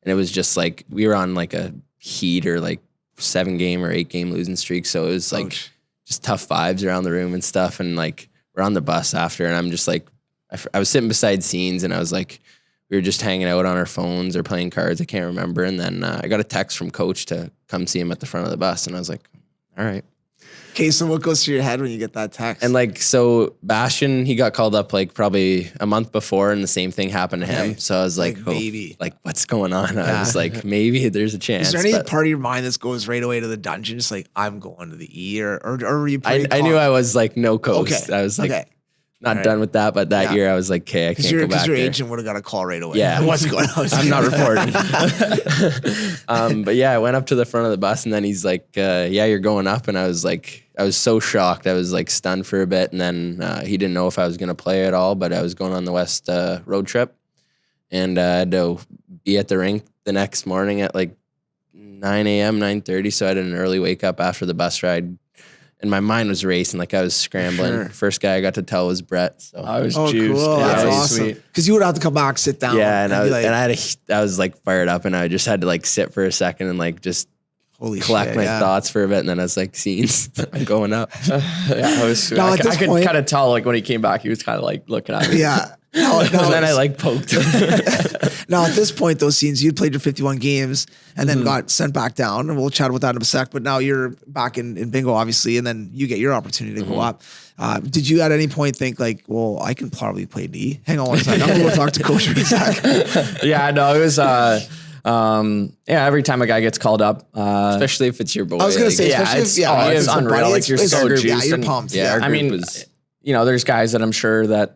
it was just like we were on like a heat or like 7 game or 8 game losing streak, so it was like Ouch. just tough vibes around the room and stuff. And like we're on the bus after, and I'm just like, I was sitting beside Scenes, and I was like, we were just hanging out on our phones or playing cards. I can't remember. And then I got a text from Coach to come see him at the front of the bus, and I was like, all right. Okay, so what goes through your head when you get that text? And like, so Bastion, he got called up like probably a month before, and the same thing happened to him. Okay. So I was like, Like, oh, maybe. like what's going on? I Yeah. was like, maybe there's a chance. is there any but part of your mind that goes right away to the dungeon, just like I'm going to the E, or were you? Pretty I knew calm? I was like no coast. Okay. I was like, okay. not done with that. But that year I was like, okay, I can't go back Because your there. agent would have got a call right away. Yeah. What's going on? I'm not reporting. But yeah, I went up to the front of the bus and then he's like, yeah, you're going up. And I was so shocked. I was like stunned for a bit. And then he didn't know if I was going to play at all, but I was going on the West road trip and I had to be at the rink the next morning at like 9 a.m., 9:30. So I had an early wake up after the bus ride. And my mind was racing, like I was scrambling. Sure. First guy I got to tell was Brett. So I was Oh, juiced. cool. Yeah, That's it was awesome. sweet. Because you would have to come back, sit down. yeah, and I be was, I was like fired up, and I just had to like sit for a second and like just holy collect shit, my yeah. thoughts for a bit, and then I was like, scenes, I'm going up. Yeah, I was. Now, I, at this I could point- kind of tell, like when he came back, he was kind of like looking at me. Yeah. And then I like poked him. Now, at this point, those scenes, you'd played your 51 games and then got sent back down. And we'll chat about that in a sec. But now you're back in bingo, obviously, and then you get your opportunity to go up. Did you at any point think like, well, I can probably play D? Hang on one second. I'm going to go talk to Coach for a sec. Yeah, no, it was. Every time a guy gets called up, Especially if it's your boy. I was going to like, say, yeah, especially it's- if, yeah, oh, if it's a unreal. buddy, Like, you're it's- so yeah, juiced you're and- pumped. yeah, our Yeah. I mean, group was, there's guys that I'm sure that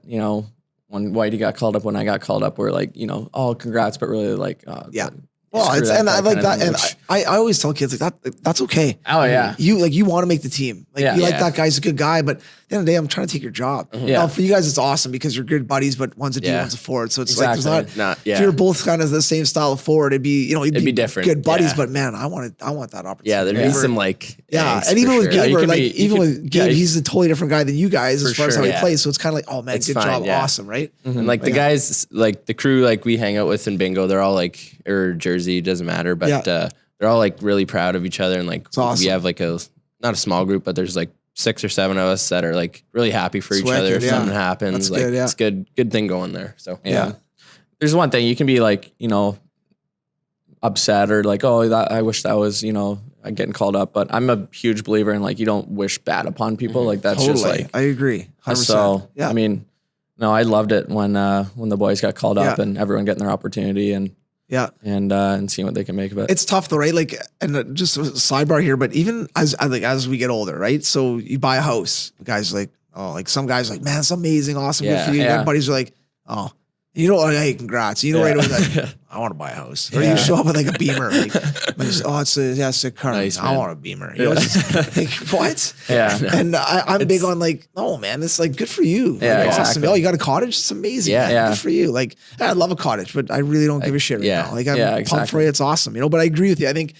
when Whitey got called up, when I got called up, were like, oh, congrats, but really like, Yeah. Well, screw it's, that and I guy like kind of that. And thing, I always tell kids like that's okay. Oh yeah. You want to make the team. Like Yeah. you like Yeah. that guy's a good guy, but at the end of the day, I'm trying to take your job. Yeah. Now for you guys, it's awesome because you're good buddies, but one's a D, Yeah. one's a forward. So it's Exactly. like there's not, yeah. if you're both kind of the same style of forward, it'd be, It'd be different. Good buddies, Yeah. but man, I want that opportunity. yeah, there'd be Never- some like, Yeah, angst and even for with sure. Yeah, you Gaber, can like be- you even can- with Gabe, yeah, he's a totally different guy than you guys as For far as how sure, he yeah. plays. So it's kind of like, oh man, It's good fine, job, yeah. awesome, right? And like the guys, like the crew, like we hang out with in bingo, they're all like, or Jersey, doesn't matter, but Yeah. they're all like really proud of each other. And like, awesome. we have like not a small group, but there's like 6 or 7 of us that are like really happy for It's each other. wicked, If yeah. something happens, That's like good, yeah. it's good thing going there. So Yeah. There's one thing you can be like, upset or like, oh, I wish that was, getting called up. But I'm a huge believer in like, you don't wish bad upon people. Like that's Totally, just like, I agree. 100%. so, yeah, I mean, no, I loved it when the boys got called up Yeah. and everyone getting their opportunity and seeing what they can make of it. it's tough though, right? Like, and just a sidebar here, but even as we get older, right? So you buy a house, guys are like, oh, like some guys are like, man, it's amazing, awesome, good Yeah, for you. yeah. Your buddies are like, oh, hey, congrats. You know, right away, like, I want to buy a house. Or you show up with like a Beamer. Like, it's a sick car. Nice, I man. want a Beamer. You know, it's just, like, what? Yeah. And I'm big on like, no, man, it's like good for you. Yeah, Like, awesome. exactly. Oh, you got a cottage? It's amazing. Yeah. man. Yeah. Good for you. Like, I love a cottage, but I really don't give a shit right yeah. now. Like, I'm Yeah, pumped for exactly. you. It's awesome. But I agree with you. I think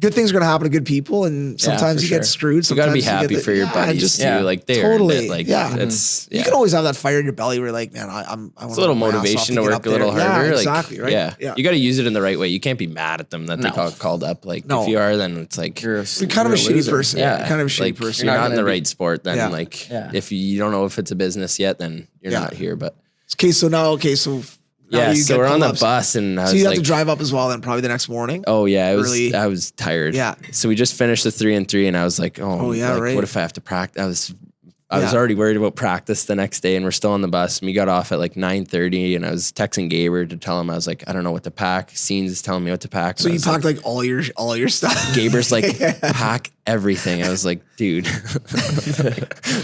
good things are going to happen to good people, and sometimes for you get sure. screwed. you Sometimes got to be get happy the- for your yeah, buddies just- too. yeah, Like they totally. earned it. Like Yeah. it's You can always have that fire in your belly where you're like, man, I want it's a little motivation to work a little harder. Yeah, Like, exactly. Right. Yeah. You got to use it in the right way. You can't be mad at them that they No. got called up. Like No. if you are, then it's like You're kind of a shitty person. yeah, You're kind of a shitty like, person. You're You're not not in the gonna be- right sport. Then Yeah. like Yeah. if you don't know if it's a business yet, then you're Yeah. not here. But Okay, so now, now yeah, you so get we're on the call-ups. bus and I So was you have like, to drive up as well, then probably the next morning. oh yeah, early. I was tired. Yeah. So we just finished the 3-3 and I was like, Oh, yeah, like, right. what if I have to practice? I was Yeah. already worried about practice the next day and we're still on the bus and we got off at like 9:30 and I was texting Gaber to tell him, I was like, I don't know what to pack. Scenes is telling me what to pack. So And I you was packed like all your stuff. Gaber's like, pack everything. I was like, dude,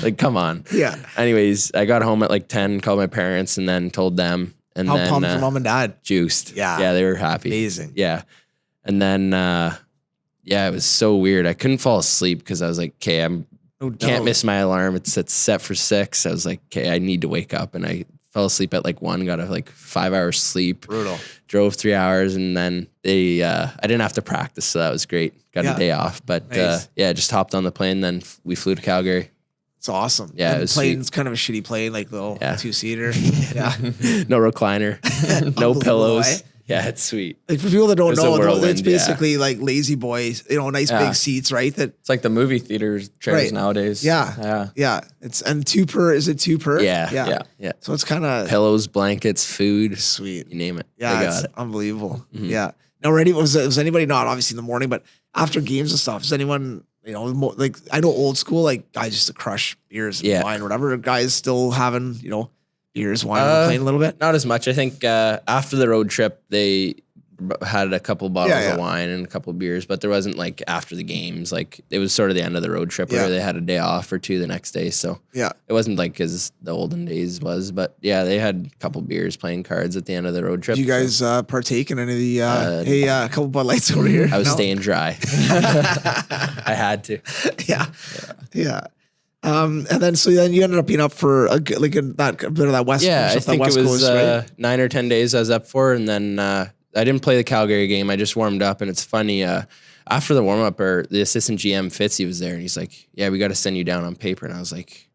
like, come on. Yeah. Anyways, I got home at like 10, called my parents and then told them. And How then pumped for mom and dad? juiced. Yeah. Yeah, they were happy. Amazing. Yeah. And then, it was so weird. I couldn't fall asleep because I was like, okay, No can't doubt. miss my alarm. It's set for 6. I was like, okay, I need to wake up. And I fell asleep at like 1, got a like 5 hours sleep. Brutal. Drove 3 hours and then I didn't have to practice, so that was great. Got Yeah. a day off, but Nice. just hopped on the plane. Then we flew to Calgary. It's awesome. Yeah, And it was plane's kind of a shitty plane, like little Yeah. 2-seater. Yeah. No recliner, no Unbelievable, pillows. eh? Yeah, it's sweet. Like for people that don't It was a know, whirlwind, it's basically like lazy boys, nice Yeah. big seats, right? That It's like the movie theaters chairs Right. nowadays. Yeah. Yeah. yeah, it's and 2 per. Is it 2 per? Yeah, yeah. yeah. So it's kind of Pillows, blankets, food, sweet. you name it. Yeah, I it's got it. unbelievable. Mhm. Yeah. Now, ready? Was anybody not obviously in the morning, but after games and stuff? Is anyone like I know old school like guys used to crush beers and Yeah. wine, or whatever. Are guys still having beers, wine, and playing a little bit. Not as much. I think after the road trip, had a couple bottles Yeah, yeah. of wine and a couple beers, but there wasn't like after the games. Like it was sort of the end of the road trip Yeah. where they had a day off or two the next day. So Yeah. it wasn't like as the olden days was, but yeah, they had a couple beers playing cards at the end of the road trip. Did you guys partake in any of the a couple Bud Lights over here? I was No? staying dry. I had to. Yeah. And then you ended up being up for that bit of that West. Yeah, I that think West it was Coast, right? 9 or 10 days I was up for, and then I didn't play the Calgary game. I just warmed up, and it's funny. After the warm up, the assistant GM Fitzy was there, and he's like, "Yeah, we got to send you down on paper." And I was like,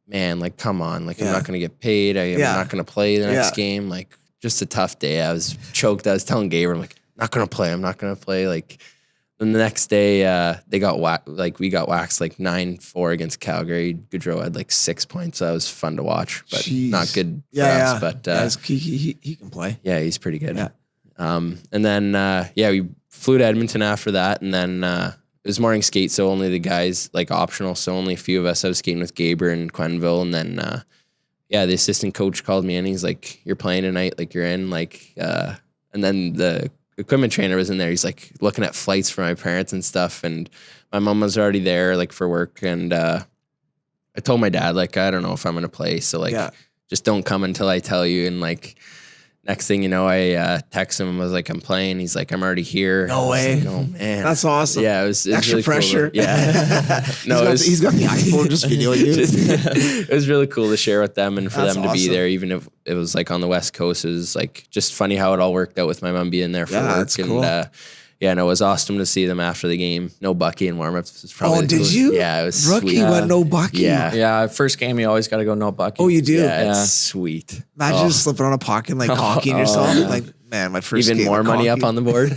"Man, like, come on, like, I'm not going to get paid. I'm not going to play the next game. Like, just a tough day." I was choked. I was telling Gabriel, "I'm like, not going to play. I'm not going to play." Like, then the next day, they got we got waxed like 9-4 against Calgary. Goudreau had like 6 points. So that was fun to watch, but not good for us. But he can play. yeah, he's pretty good. Yeah. And then we flew to Edmonton after that, and then it was morning skate, so only the guys like optional, so only a few of us. I was skating with Gaber and Quenville, and then the assistant coach called me in. He's like, "You're playing tonight, like you're in." Like, and then the equipment trainer was in there. He's like looking at flights for my parents and stuff, and my mom was already there like for work, and I told my dad like, I don't know if I'm gonna play, so like just don't come until I tell you. And like next thing you know, I text him and was like, I'm playing. He's like, I'm already here. No way. Like, oh man, That's awesome. Yeah, it was Extra really pressure. Cool yeah. No, he's got the iPhone just videoing you. it was really cool to share with them and for That's them to be awesome. there, even if it was like on the West Coast. It was like just funny how it all worked out with my mom being there for work. That's and cool. it was awesome to see them after the game. No Bucky and warm-ups. Oh, did you? Yeah, it was Rookie sweet. went no Bucky. Yeah. Yeah, first game you always got to go no bucket. Oh, you do? Yeah, Yeah. it's sweet. Imagine just slipping on a pocket and like cocking yourself. yeah. Like, man, my first Even game more of money cocky. up on the board.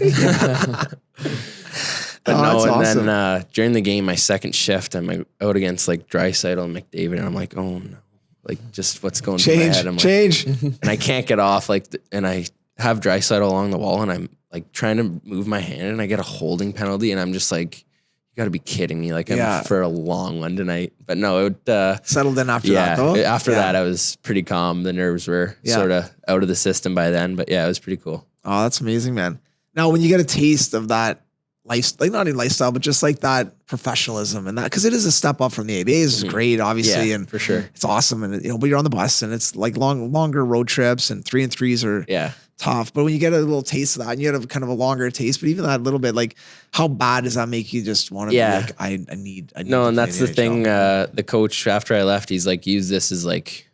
But Oh, no, that's and awesome. then during the game, my second shift, I'm out against like Draisaitl and McDavid, and I'm like, oh no, like just what's going through my head? I'm like, Change. and I can't get off, like, and I have Draisaitl along the wall, and I'm like trying to move my hand, and I get a holding penalty, and I'm just like, you got to be kidding me! Like I'm for a long one tonight. But no, it Settled in after that, though? after that, I was pretty calm. The nerves were sort of out of the system by then, but yeah, it was pretty cool. Oh, that's amazing, man. Now, when you get a taste of that life, like not in lifestyle, but just like that professionalism and that, because it is a step up from the ABA. Is great, obviously, Yeah, and for sure. it's awesome. And but you're on the bus, and it's like longer road trips, and 3-and-3s are tough. But when you get a little taste of that, and you get a kind of a longer taste, but even that little bit, like how bad does that make you just want to be like, I need no, to and play that's in the thing. NHL. The coach after I left, he's like, use this as like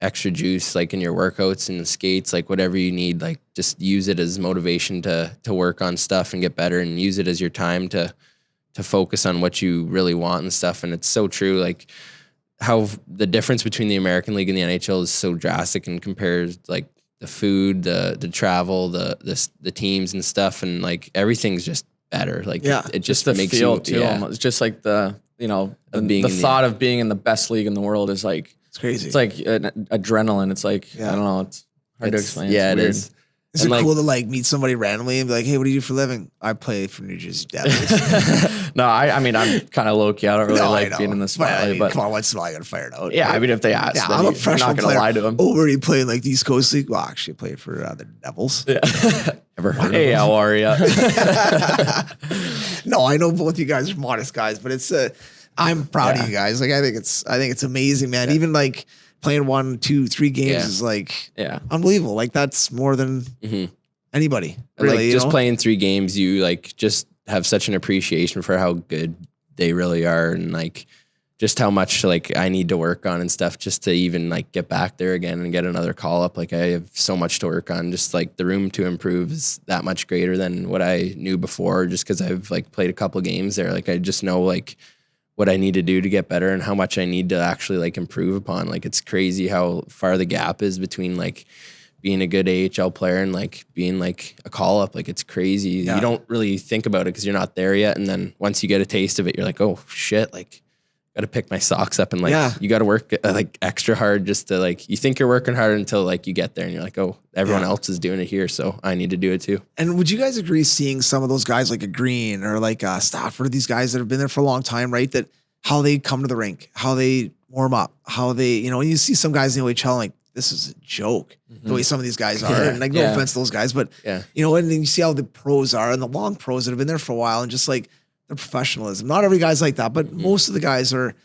extra juice, like in your workouts and the skates, like whatever you need, like just use it as motivation to work on stuff and get better, and use it as your time to focus on what you really want and stuff. And it's so true, like how the difference between the American League and the NHL is so drastic, and compares like the food, the travel, the teams and stuff, and like everything's just better. Like it just the makes feel you too. It's just like the being thought of being in the best league in the world is like, It's crazy. it's like an adrenaline. It's like I don't know. It's hard to explain. Yeah, it's it weird. is. Is And it like- cool to like meet somebody randomly and be like, hey, what do you do for a living? I play for New Jersey Devils. No, I mean I'm kind of low key. I don't really No, I like know. being in the But, spotlight. But come on, once in a while, I gotta fire it out. yeah, I mean if they ask, Yeah, then I'm a you're professional not gonna player. lie to them. Oh, were you playing like the East Coast League? Well, actually, I played for the Devils. Yeah. Ever heard Hey, of how are you? No, I know both you guys are modest guys, but it's I'm proud of you guys. Like I think it's amazing, man. Even like playing 1, 2, 3 games is like unbelievable. Like that's more than anybody. And Really, like just you know? playing 3 games, you like just have such an appreciation for how good they really are, and like just how much like I need to work on and stuff just to even like get back there again and get another call up. Like I have so much to work on. Just like the room to improve is that much greater than what I knew before, just because I've like played a couple games there. Like I just know like what I need to do to get better and how much I need to actually like improve upon. Like it's crazy how far the gap is between like being a good AHL player and like being like a call up. Like it's crazy. You don't really think about it because you're not there yet. And then once you get a taste of it, you're like, oh shit, like got to pick my socks up and like you got to work like extra hard just to like, you think you're working hard until like you get there and you're like, oh, everyone else is doing it here, so I need to do it too. And would you guys agree seeing some of those guys like a Green or like a Stafford, these guys that have been there for a long time, right? That how they come to the rink, how they warm up, how they, you know, you see some guys in the OHL like this is a joke the way some of these guys are. And like, no Yeah. offense to those guys, but Yeah. you know, and then you see how the pros are and the long pros that have been there for a while and just like the professionalism. Not every guy's like that, but most of the guys they're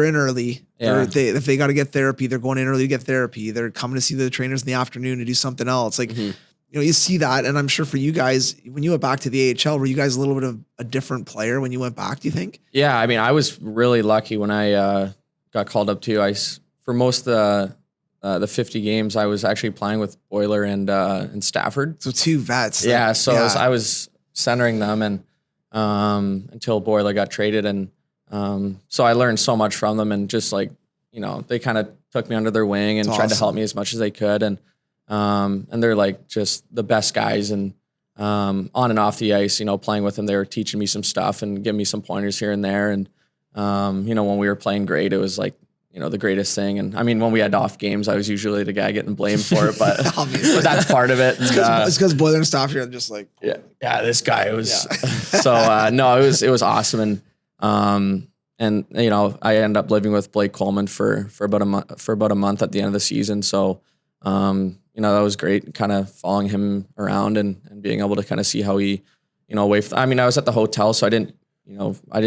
in early. Yeah. If they got to get therapy, they're going in early to get therapy. They're coming to see the trainers in the afternoon to do something else. Like, you know, you see that. And I'm sure for you guys, when you went back to the AHL, were you guys a little bit of a different player when you went back, do you think? Yeah, I mean, I was really lucky when I got called up too. For most of the 50 games, I was actually playing with Boiler and Stafford. So two vets. Yeah, so I was centering them and until Boiler got traded, and so I learned so much from them, and just like, you know, they kind of took me under their wing and tried to help me as much as they could, and they're like just the best guys, and on and off the ice, you know, playing with them, they were teaching me some stuff and giving me some pointers here and there, and you know, when we were playing great, it was like, you know, the greatest thing. And I mean, when we had off games, I was usually the guy getting blamed for it, but, but that's part of it. It's because Boiler and Stafford are just like, yeah, this guy was, so no, it was awesome. And you know, I ended up living with Blake Coleman for about a month at the end of the season. So, you know, that was great, kind of following him around and being able to kind of see how he, you know, I mean, I was at the hotel, so I didn't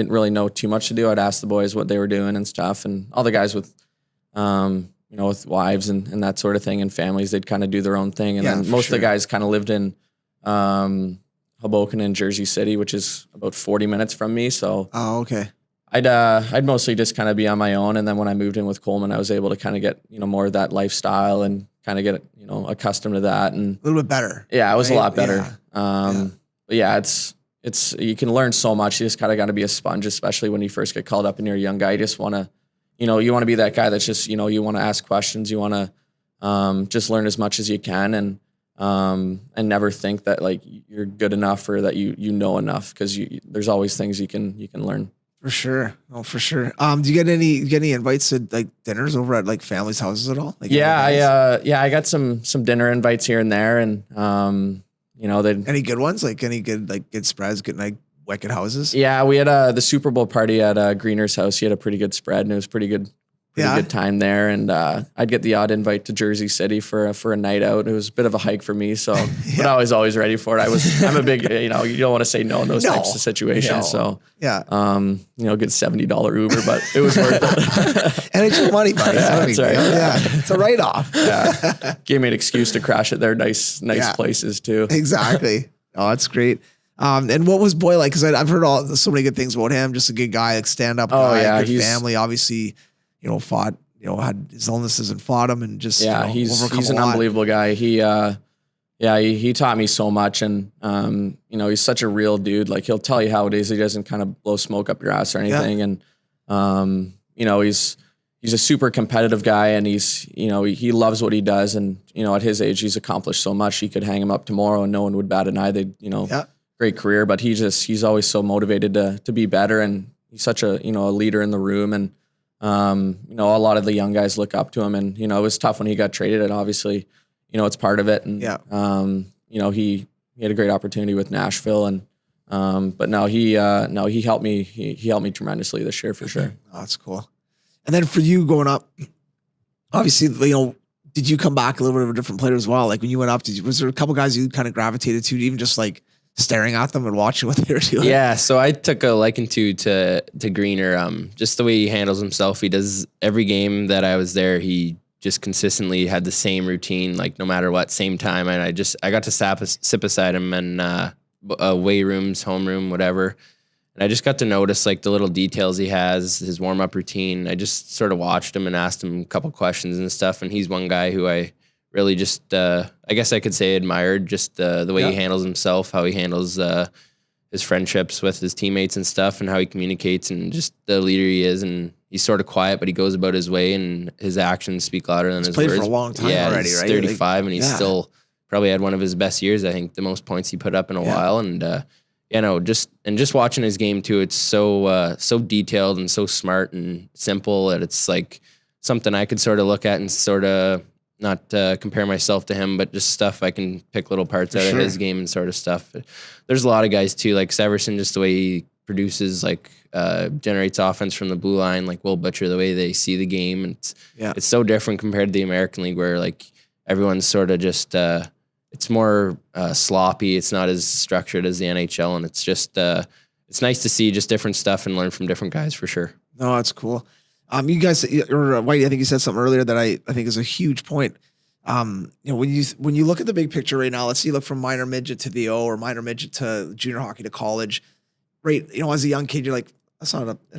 really know too much to do. I'd ask the boys what they were doing and stuff, and all the guys with, you know, with wives and that sort of thing and families, they'd kind of do their own thing. And then most of the guys kind of lived in Hoboken and Jersey City, which is about 40 minutes from me. So okay. I'd mostly just kind of be on my own. And then when I moved in with Coleman, I was able to kind of get, you know, more of that lifestyle and kind of get, you know, accustomed to that. And a little bit better. Yeah, it was a lot better. Yeah. But yeah, it's you can learn so much. You just kind of got to be a sponge, especially when you first get called up and you're a young guy. You just want to, you know, you want to be that guy that's just, you know, you want to ask questions. You want to just learn as much as you can, and never think that like you're good enough or that you know enough, because there's always things you can learn. For sure. Oh, for sure. Do you get any invites to like dinners over at like families' houses at all? Like, I got some dinner invites here and there, and you know, any good ones, like any good spreads, good like wicked houses. Yeah, we had the Super Bowl party at Greener's house. He had a pretty good spread, and it was pretty good time there. And I'd get the odd invite to Jersey City for a night out. It was a bit of a hike for me, so but I was always ready for it. I'm a big, you know, you don't want to say no in those types of situations. So you know, good $70 Uber, but it was worth it. And it's your money, buddy. That's right. Yeah, it's a write off. Yeah, gave me an excuse to crash at their nice places too. Exactly. Oh, that's great. And what was Boy like? Because I've heard so many good things about him. Just a good guy, like stand up guy, good family. Obviously, you know, fought. You know, had his illnesses and fought him, and just he's an unbelievable guy. He taught me so much, and you know, he's such a real dude. Like, he'll tell you how it is. He doesn't kind of blow smoke up your ass or anything. And you know, he's a super competitive guy, and he loves what he does. And you know, at his age, he's accomplished so much. You could hang him up tomorrow, and no one would bat an eye. Great career, but he's always so motivated to be better, and he's such a leader in the room. And you know, a lot of the young guys look up to him, and you know, it was tough when he got traded, and obviously, you know, it's part of it. And you know, he had a great opportunity with Nashville, and but no, he helped me. He helped me tremendously this year for sure. Oh, that's cool. And then for you going up, obviously, you know, did you come back a little bit of a different player as well? Like when you went up, was there a couple guys you kind of gravitated to, even just like staring at them and watching what they were doing? Yeah, so I took a liking to Greener. Just the way he handles himself. He does every game that I was there. He just consistently had the same routine, like no matter what, same time. And I got to sit beside him in weight rooms, homeroom, whatever. And I just got to notice like the little details he has, his warm up routine. I just sort of watched him and asked him a couple questions and stuff. And he's one guy who I really just, I guess I could say admired, just the way he handles himself, how he handles his friendships with his teammates and stuff, and how he communicates, and just the leader he is. And he's sort of quiet, but he goes about his way, and his actions speak louder than his words. Played for a long time already, he's right? 35, and he's still probably had one of his best years. I think the most points he put up in a while. And you know, just watching his game too, it's so detailed and so smart and simple that it's like something I could sort of look at and sort of not compare myself to him, but just stuff I can pick little parts out of his game and sort of stuff. There's a lot of guys too, like Severson, just the way he produces like generates offense from the blue line, like Will Butcher, the way they see the game. And it's so different compared to the American League where like everyone's sort of just it's more sloppy. It's not as structured as the NHL, and it's just it's nice to see just different stuff and learn from different guys for sure. No, that's cool. You guys, or White, I think you said something earlier that I think is a huge point. You know, when you look at the big picture right now, let's say you look from minor midget to the O or minor midget to junior hockey to college, right? You know, as a young kid, you're like, it's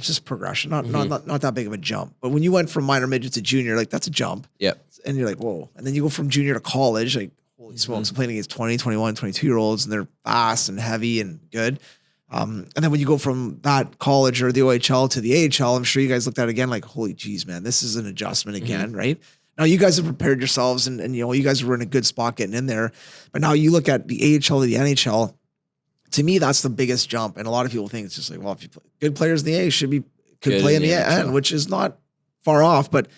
just progression, not that big of a jump. But when you went from minor midget to junior, like that's a jump. Yep. And you're like, whoa. And then you go from junior to college, like, holy smokes, I'm playing against 20, 21, 22-year-olds, and they're fast and heavy and good. And then when you go from that college or the OHL to the AHL, I'm sure you guys looked at it again like, holy geez, man, this is an adjustment again, right? Now you guys have prepared yourselves and you know, you guys were in a good spot getting in there. But now you look at the AHL to the NHL, to me, that's the biggest jump. And a lot of people think it's just like, well, if you play, good players in the A could play in the N, which is not far off, but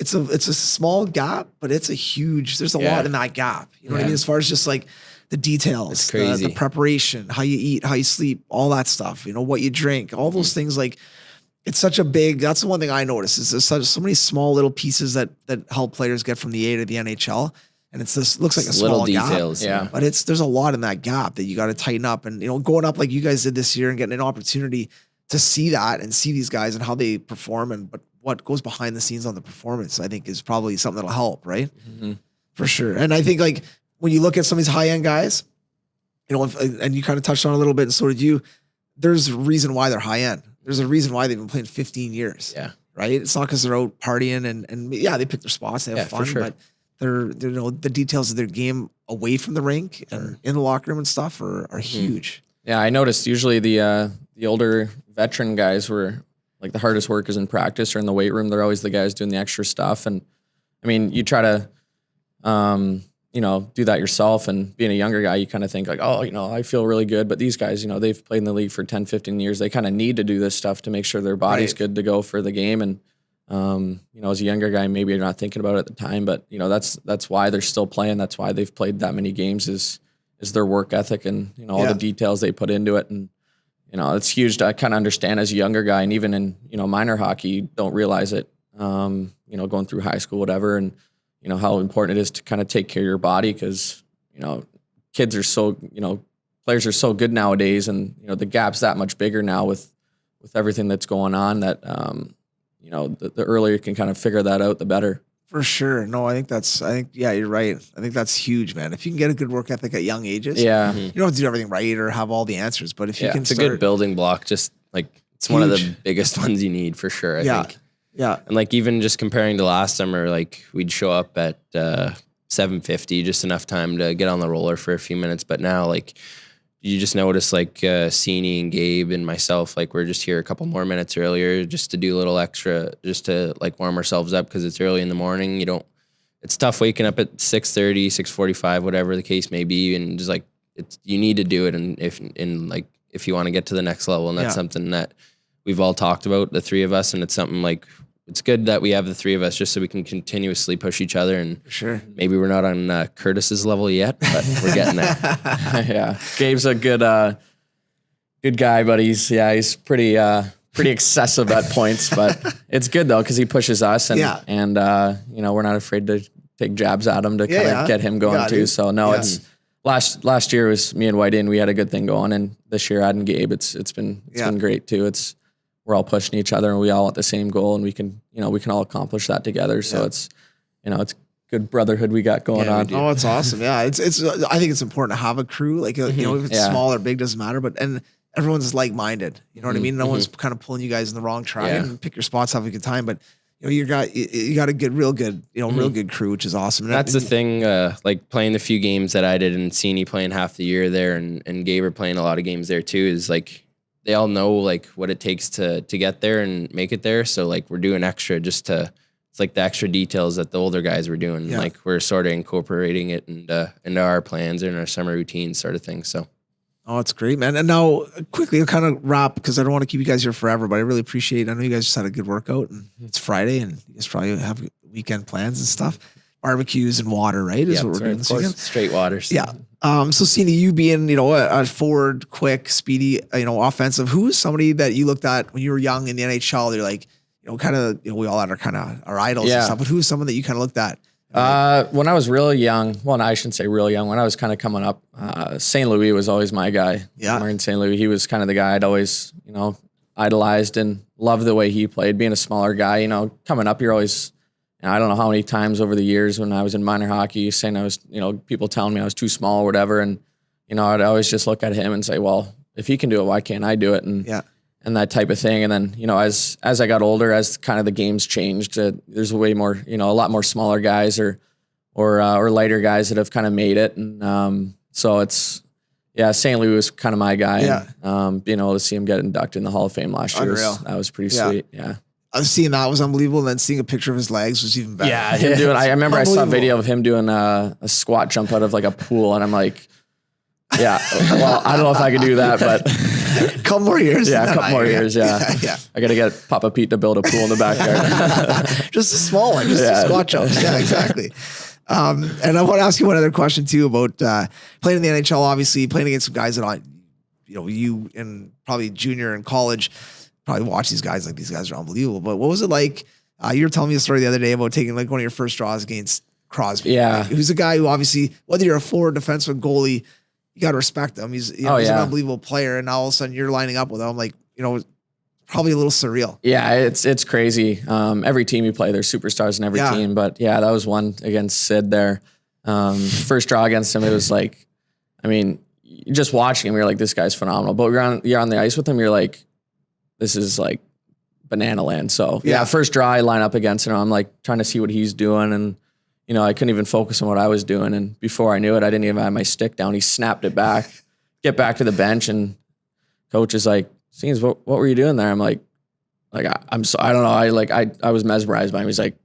it's a small gap, but it's a huge, there's a lot in that gap. You know what I mean? As far as just like the details, the preparation, how you eat, how you sleep, all that stuff, you know, what you drink, all those things. Like it's such a big, that's the one thing I notice is there's so many small little pieces that help players get from the A to the NHL. And it's this looks like a small details, gap, but there's a lot in that gap that you got to tighten up. And, you know, going up like you guys did this year and getting an opportunity to see that and see these guys and how they perform but what goes behind the scenes on the performance, I think is probably something that'll help, right? For sure. And I think like when you look at some of these high end guys, you know, and you kind of touched on it a little bit and so did you, there's a reason why they're high end. There's a reason why they've been playing 15 years. Yeah. Right. It's not because they're out partying and yeah, they pick their spots, they have fun, but they're, you know, the details of their game away from the rink and in the locker room and stuff are huge. Yeah. I noticed usually the older veteran guys were like the hardest workers in practice or in the weight room. They're always the guys doing the extra stuff. And I mean, you try to, you know, do that yourself, and being a younger guy, you kind of think like, oh, you know, I feel really good. But these guys, you know, they've played in the league for 10, 15 years. They kind of need to do this stuff to make sure their body's good to go for the game. And, you know, as a younger guy, maybe you're not thinking about it at the time, but you know, that's why they're still playing. That's why they've played that many games is their work ethic and, you know, all the details they put into it. And, you know, it's huge to kind of understand as a younger guy, and even in, you know, minor hockey, you don't realize it, you know, going through high school, whatever. And, you know, how important it is to kind of take care of your body because, you know, kids are so, you know, players are so good nowadays, and, you know, the gap's that much bigger now with everything that's going on that, you know, the earlier you can kind of figure that out, the better. For sure. No, I think, yeah, you're right. I think that's huge, man. If you can get a good work ethic at young ages, you don't have to do everything right or have all the answers, but if you can it's a good building block, just like it's one of the biggest ones you need for sure, I think. Yeah. And like even just comparing to last summer, like we'd show up at 7:50, just enough time to get on the roller for a few minutes. But now like you just notice like Seney and Gabe and myself, like we're just here a couple more minutes earlier just to do a little extra, just to like warm ourselves up because it's early in the morning. It's tough waking up at 6:30, 6:45, whatever the case may be. And just like you need to do it. And if you want to get to the next level, and that's something that we've all talked about, the three of us, and it's something like it's good that we have the three of us just so we can continuously push each other. And maybe we're not on Curtis's level yet, but we're getting there. Yeah, Gabe's a good guy, but he's pretty excessive at points. But it's good though because he pushes us, and you know, we're not afraid to take jabs at him to kind of get him going too. So no, it's last year was me and White in. We had a good thing going, and this year adding Gabe, it's been great too. We're all pushing each other, and we all want the same goal, and we can all accomplish that together. So it's good brotherhood we got going on. Oh, it's awesome. Yeah. It's I think it's important to have a crew, like, you know, if it's small or big, doesn't matter, and everyone's like-minded, you know what I mean? No one's kind of pulling you guys in the wrong track and pick your spots, have a good time. But, you know, you got a real good crew, which is awesome. And that's the thing, like playing the few games that I did and Seney playing half the year there and Gabe playing a lot of games there too, is like, they all know like what it takes to get there and make it there. So like we're doing extra it's like the extra details that the older guys were doing. Yeah. Like we're sort of incorporating it into our plans and our summer routines sort of thing. So. Oh, it's great, man. And now quickly I'll kind of wrap because I don't want to keep you guys here forever, but I really appreciate it. I know you guys just had a good workout and it's Friday and you guys probably have weekend plans and stuff. Barbecues and water, right? Is what we're doing this weekend. Straight waters. Yeah. So Seney, you being, a forward, quick, speedy, offensive, who's somebody that you looked at when you were young in the NHL? You're like, kind of, we all had our idols and stuff, but who's someone that you kind of looked at? When I was real young, well, I shouldn't say real young, when I was kind of coming up, St. Louis was always my guy. Yeah. In St. Louis, he was kind of the guy I'd always, idolized and loved the way he played. Being a smaller guy, coming up, you're always, I don't know how many times over the years when I was in minor hockey, saying I was, people telling me I was too small or whatever. And, I'd always just look at him and say, well, if he can do it, why can't I do it? And that type of thing. And then, as I got older, as kind of the games changed, there's way more, a lot more smaller guys or lighter guys that have kind of made it. And so it's, St. Louis was kind of my guy. Yeah. And, being able to see him get inducted in the Hall of Fame last year, that was pretty sweet. Yeah. Seeing that was unbelievable. And then seeing a picture of his legs was even better. Yeah. Him doing, I remember I saw a video of him doing a squat jump out of like a pool. And I'm like, yeah, well, I don't know if I could do that, but couple more years. Yeah, a couple more years. Yeah. I got to get Papa Pete to build a pool in the backyard. Just a small one, just a squat jumps. Yeah, exactly. And I want to ask you one other question too about playing in the NHL. Obviously, playing against some guys that you in probably junior and college probably watch these guys like these guys are unbelievable. But what was it like? You were telling me a story the other day about taking like one of your first draws against Crosby. Yeah, right? Who's a guy who obviously, whether you're a forward, defenseman, goalie, you got to respect him. He's an unbelievable player, and now all of a sudden you're lining up with him. Like, probably a little surreal. Yeah, it's crazy. Every team you play, there's superstars in every team. But that was one against Sid there. First draw against him, it was like, just watching him, you're like, this guy's phenomenal. But you're on the ice with him, you're like, this is like banana land. So first draw, I line up against him. I'm like trying to see what he's doing, and I couldn't even focus on what I was doing. And before I knew it, I didn't even have my stick down. He snapped it back, get back to the bench, and coach is like, "Scenes, what were you doing there?" I'm like I'm so, I don't know. I was mesmerized by him. He's like,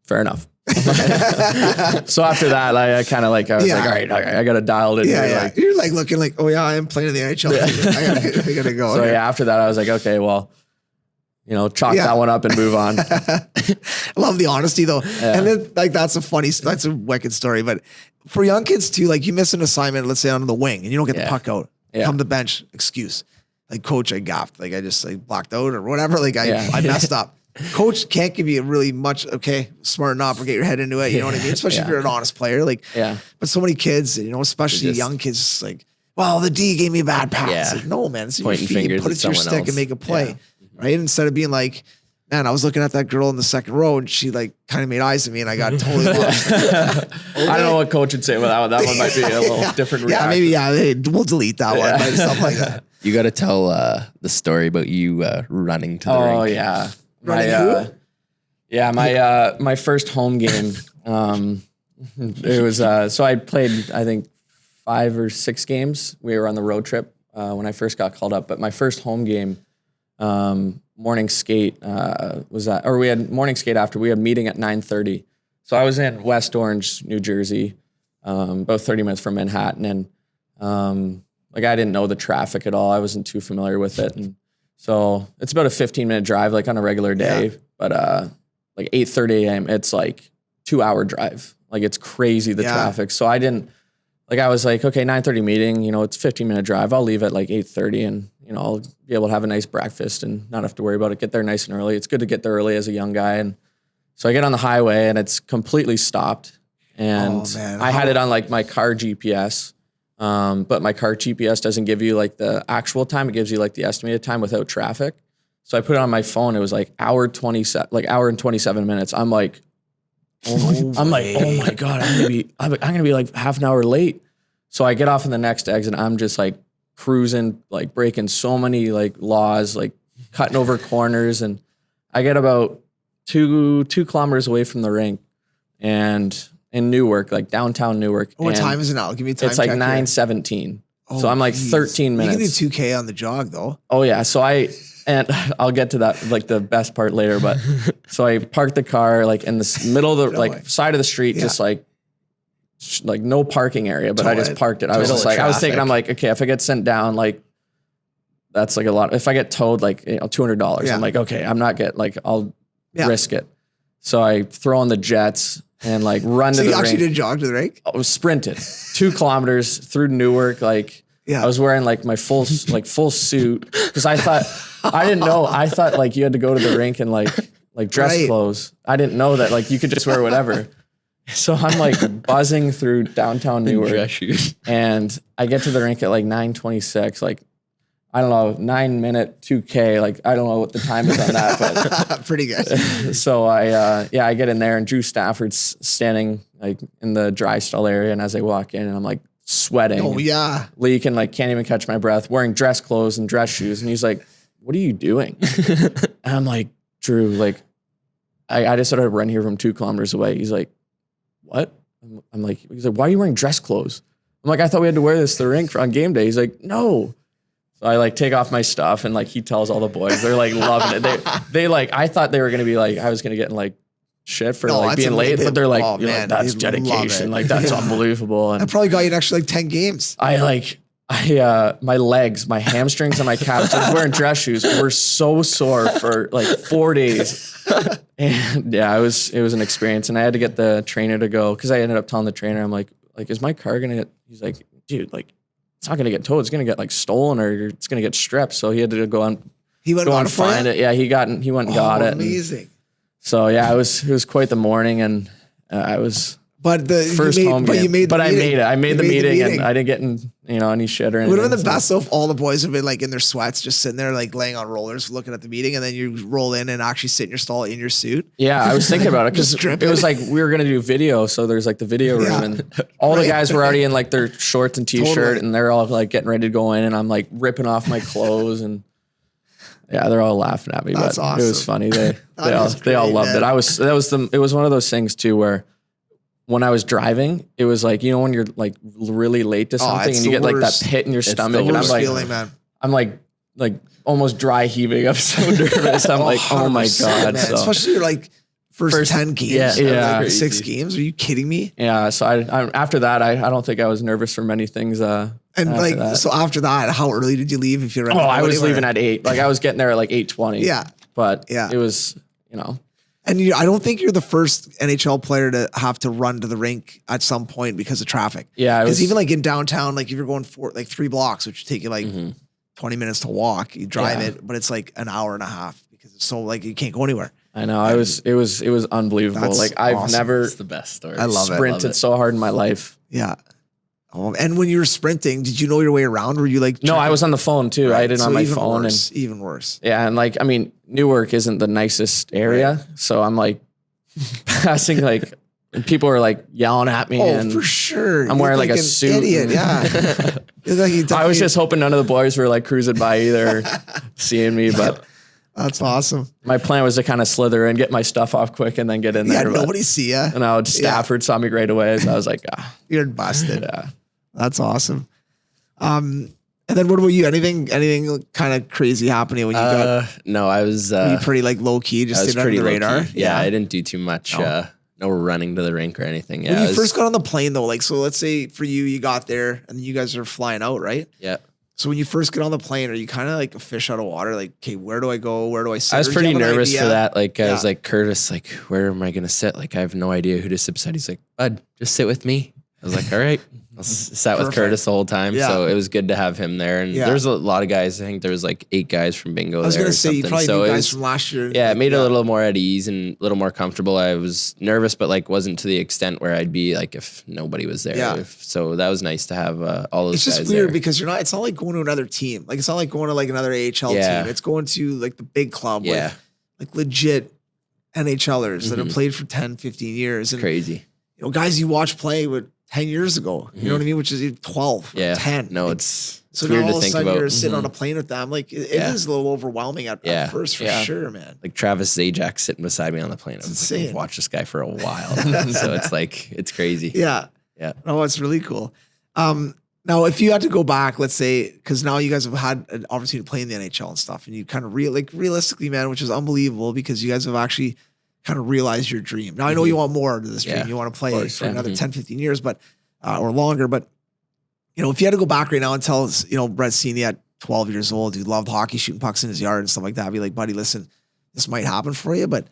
"Fair enough." So after that, I kind of I was like, all right, I got to dial it in. Yeah. You're like looking like, oh yeah, I am playing in the NHL. I gotta go. So after that, I was like, okay, well, chalk that one up and move on. I love the honesty though. Yeah. And then that's a wicked story. But for young kids too, like you miss an assignment, let's say on the wing, and you don't get the puck out. Come to the bench, excuse. Like, coach, I gaffed. Like I just blacked out or whatever. Like I messed up. Coach can't give you really much. Okay, smarten up or get your head into it. You know what I mean? Especially if you're an honest player. But so many kids, especially young kids, like, well, the D gave me a bad pass. Yeah. Like, no, man, it's in your feet. Put it to your stick and make a play, right? Instead of being like, man, I was looking at that girl in the second row and she kind of made eyes at me and I got totally lost. I don't know what coach would say about that one. That one might be a little different reaction. Yeah, maybe, we'll delete that one, but stuff like that. You got to tell the story about you running to the rink. Oh, yeah. My first home game, it was, so I played, I think 5 or 6 games. We were on the road trip when I first got called up, but my first home game, morning skate was that, or we had morning skate after. We had a meeting at 9:30. So I was in West Orange, New Jersey, about 30 minutes from Manhattan, and I didn't know the traffic at all. I wasn't too familiar with it, and so it's about a 15-minute drive, on a regular day. Yeah. But 8:30 a.m. it's 2-hour drive. It's crazy the traffic. So I didn't I was like, okay, 9:30 meeting. It's 15-minute drive. I'll leave at 8:30, and I'll be able to have a nice breakfast and not have to worry about it. Get there nice and early. It's good to get there early as a young guy. And so I get on the highway and it's completely stopped. And I had it on my car GPS. But my car GPS doesn't give you the actual time. It gives you the estimated time without traffic. So I put it on my phone. It was hour and 27 minutes. I'm like, oh my God, I'm gonna be half an hour late. So I get off in the next exit. I'm just cruising, breaking so many laws, cutting over corners. And I get about 2 kilometers away from the rink and in Newark, downtown Newark. What time is it now? Give me a time. It's 9:17. So I'm 13 minutes. You can do 2K on the jog though. Oh yeah. So and I'll get to that, the best part later, but so I parked the car in the middle of the side of the street, just no parking area, but I just parked it. I was just I was thinking, I'm okay, if I get sent down, that's a lot. If I get towed, $200, I'm okay, I'm not I'll risk it. So I throw on the jets and like run So to you the actually rink. did jog to the rink? I was sprinted 2 kilometers through Newark. Like Yeah. I was wearing like my full suit because I didn't know. I thought like you had to go to the rink in like dress Right. clothes. I didn't know that like you could just wear whatever. So I'm like buzzing through downtown Newark, Dress shoes. and I get to the rink at like 9:26. Like I don't know, 9-minute 2K. Like I don't know what the time is on that, but Pretty good. so I get in there and Drew Stafford's standing like in the dry stall area, and as I walk in, and I'm like sweating, Oh yeah. leaking, like can't even catch my breath, wearing dress clothes and dress shoes, and he's like, "What are you doing?" And I'm like, "Drew, like I just sort of run here from 2 kilometers away." He's like, "What?" I'm like, he's like, "Why are you wearing dress clothes?" I'm like, "I thought we had to wear this to the rink on game day." He's like, "No." So I like take off my stuff, and like he tells all the boys, they're like loving it. They like, I thought they were gonna be like, I was gonna get in like shit for No, like that's being late, but they're like, oh, you're man, like, that's they love dedication, it. like that's Yeah. unbelievable. I And probably got you an extra like 10 games. my legs, my hamstrings, and my calves, I was wearing dress shoes, were so sore for like 4 days. And yeah, it was an experience, and I had to get the trainer to go because I ended up telling the trainer, I'm like, is my car gonna get? He's like, dude, like it's not gonna get towed, it's gonna get like stolen or it's gonna get stripped. So he had to go on, He went go on and find it. Yeah, he went and got it. And Amazing. so yeah, it was quite the morning, and I was But the first you made, home but game. you made the But I meeting. made it. I made You the meeting, and meeting. I didn't get in any shit or It anything. would have been the so- best though if all the boys have been like in their sweats, just sitting there like laying on rollers, looking at the meeting, and then you roll in and actually sit in your stall in your suit. Yeah, I was thinking about it because Just dripping. it was like we were gonna do video, so there's like the video room, Yeah. and all the guys were already in like their shorts and t-shirt, Totally. and they're all like getting ready to go in, and I'm like ripping off my clothes, and yeah, they're all laughing at me, That's but it was awesome. funny. They is all great, loved man. it. It was one of those things too where when I was driving, it was like, when you're like really late to something it's and you the get like that worst. pit in your the stomach, and I'm Worst like, feeling, man. I'm like almost dry heaving. I'm so nervous. I'm like, oh my 100%, God. man. So, Especially your like first 10 games. yeah, out of, yeah. like, 6 Crazy. games. Are you kidding me? yeah. So I after that, I don't think I was nervous for many things. And after like, that. so after that, how early did you leave? If you're Oh, I was leaving at 8. Like I was getting there at like 8:20. Yeah. But Yeah. it was, And I don't think you're the first NHL player to have to run to the rink at some point because of traffic. yeah, it Because was even like in downtown, like if you're going 3 blocks, which would take you like Mm-hmm. 20 minutes to walk, you drive Yeah. it, but it's like an hour and a half because it's so like you can't go anywhere. I know. It was unbelievable. That's Like I've awesome. never It's the best story. I love it. sprinted so hard in my life. Yeah. And when you were sprinting, did you know your way around? Were you like, No, I was on the phone too. I Right, did it so on my even phone, worse, even worse. and yeah, and like I mean, Newark isn't the nicest area, so I'm like passing like, and people are like yelling at me, Oh, and for sure. I'm wearing You're like a an suit. Idiot, and- yeah. You're like, you I was definitely- just hoping none of the boys were like cruising by either, seeing me. But That's awesome. my plan was to kind of slither and get my stuff off quick and then get in Yeah, there. but- nobody see ya. and I would Stafford saw me right away, so I was like, You're busted. yeah. That's awesome. And then what about you? Anything kind of crazy happening when you got? No, I was Were you pretty like low key, I just was stayed under pretty the low-key. radar? Yeah, I didn't do too much. No. No running to the rink or anything. Yeah, When I you was- first got on the plane though, like so, let's say for you got there and you guys are flying out, right? yeah. So when you first get on the plane, are you kind of like a fish out of water? Like, okay, where do I go? Where do I sit? I was Or do you pretty have an nervous idea? for that. Like I Yeah. was like, Curtis, like, where am I gonna sit? Like I have no idea who to sit beside. He's like, bud, just sit with me. I was like, all right. I sat with Perfect. Curtis the whole time. Yeah. So it was good to have him there. And Yeah. there's a lot of guys. I think there was like 8 guys from bingo I was there gonna or say you something. probably So knew it guys was, from last year. yeah, it like, made it a little more at ease and a little more comfortable. I was nervous, but like wasn't to the extent where I'd be like if nobody was there. Yeah. So that was nice to have all those It's just guys weird there. because you're not. It's not like going to another team. Like it's not like going to like another AHL Yeah. team. It's going to like the big club Yeah. with like legit NHLers that have Mhm. played for 10, 15 years. And Crazy. you know, guys you watch play with 10 years ago. You know what I mean? Which is 12, or Yeah. 10. No, Like, it's so weird now all to of a think sudden about. you're sitting on a plane with them. Like it Yeah. is a little overwhelming at Yeah. first for Yeah. sure, man. Like Travis Zajac sitting beside me on the plane. I was like, insane. I've watched this guy for a while. So it's like, it's crazy. Yeah. Yeah. No, it's really cool. Now, if you had to go back, let's say, because now you guys have had an opportunity to play in the NHL and stuff, and you kind of realistically, man, which is unbelievable because you guys have actually kind of realized your dream. Now, I know you want more to this dream. Yeah, You want to play course, for yeah. another 10, 15 years, but or longer. But, you know, if you had to go back right now and tell us, you know, Brett Seney at 12 years old, who loved hockey, shooting pucks in his yard and stuff like that, I'd be like, buddy, listen, this might happen for you, but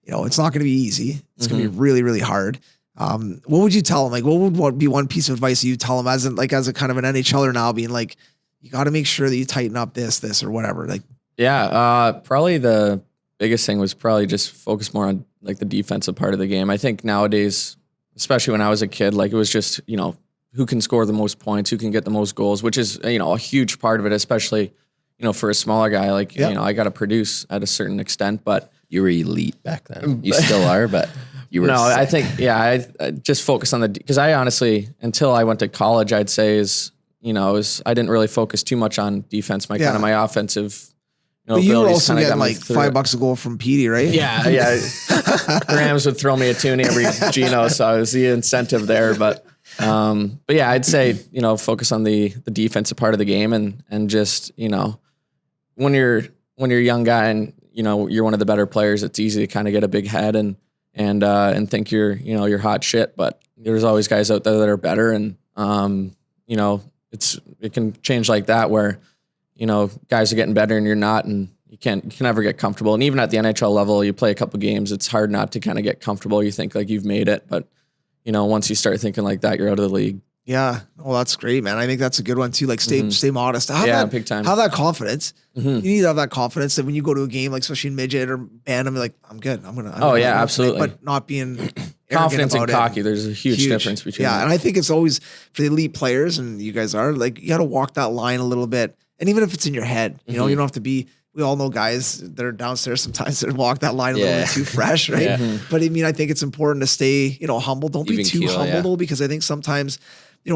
it's not going to be easy. It's going to be really, really hard. What would you tell them? Like, what would be one piece of advice you tell them as a kind of an NHLer now, being like, you got to make sure that you tighten up this or whatever. Like, probably the biggest thing was probably just focus more on like the defensive part of the game. I think nowadays, especially when I was a kid, like it was just, who can score the most points, who can get the most goals, which is, a huge part of it, especially, for a smaller guy, like, I got to produce at a certain extent, but you were elite back then. You still are, but you were. No, sick. I think, I just focus on because I honestly, until I went to college, I'd say I didn't really focus too much on defense. My kind of my offensive, but you were also getting like $5 a goal from Petey, right? Yeah. Rams would throw me a toonie every Gino, so it was the incentive there. But yeah, I'd say, focus on the defensive part of the game and just, when you're a young guy and, you're one of the better players, it's easy to kind of get a big head and think you're hot shit. But there's always guys out there that are better. And, it can change like that where, guys are getting better and you're not, and you can never get comfortable. And even at the NHL level, you play a couple games, it's hard not to kind of get comfortable. You think like you've made it, but once you start thinking like that, you're out of the league. Yeah. Well, that's great, man. I think that's a good one too. Like stay modest. Big time. Have that confidence. You need to have that confidence that when you go to a game, like especially in midget or band, I'm like, I'm good. I'm absolutely. But not being confidence and cocky. It. There's a huge difference between and I think it's always for the elite players, and you guys are like, you got to walk that line a little bit. And even if it's in your head, you don't have to be. We all know guys that are downstairs sometimes that walk that line a little bit too fresh, right? But I mean, I think it's important to stay, humble. Don't be too humble because I think sometimes,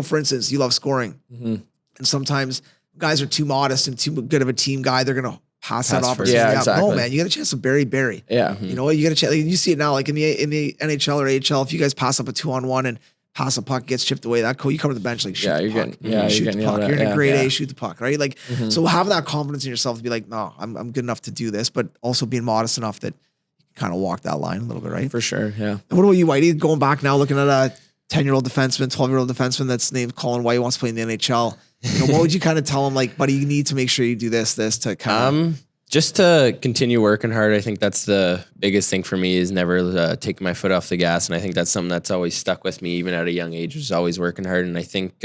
for instance, you love scoring, and sometimes guys are too modest and too good of a team guy. They're gonna pass that opportunity. Yeah, exactly. No, man, you got a chance to bury. Yeah, you know what? You got a chance. Like, you see it now, like in the NHL or AHL. If you guys pass up a 2-on-1 and pass a puck, gets chipped away, you come to the bench like, shoot the puck. Shoot the puck. You're in a grade A, shoot the puck, right? Like, so have that confidence in yourself to be like, no, I'm good enough to do this, but also being modest enough that you kind of walk that line a little bit, right? For sure, yeah. And what about you, Whitey? Going back now, looking at a 10-year-old defenseman, 12-year-old defenseman that's named Colton White, wants to play in the NHL. What would you kind of tell him, like, buddy, you need to make sure you do this to kind of... Just to continue working hard. I think that's the biggest thing for me is never taking my foot off the gas. And I think that's something that's always stuck with me, even at a young age, is always working hard. And I think,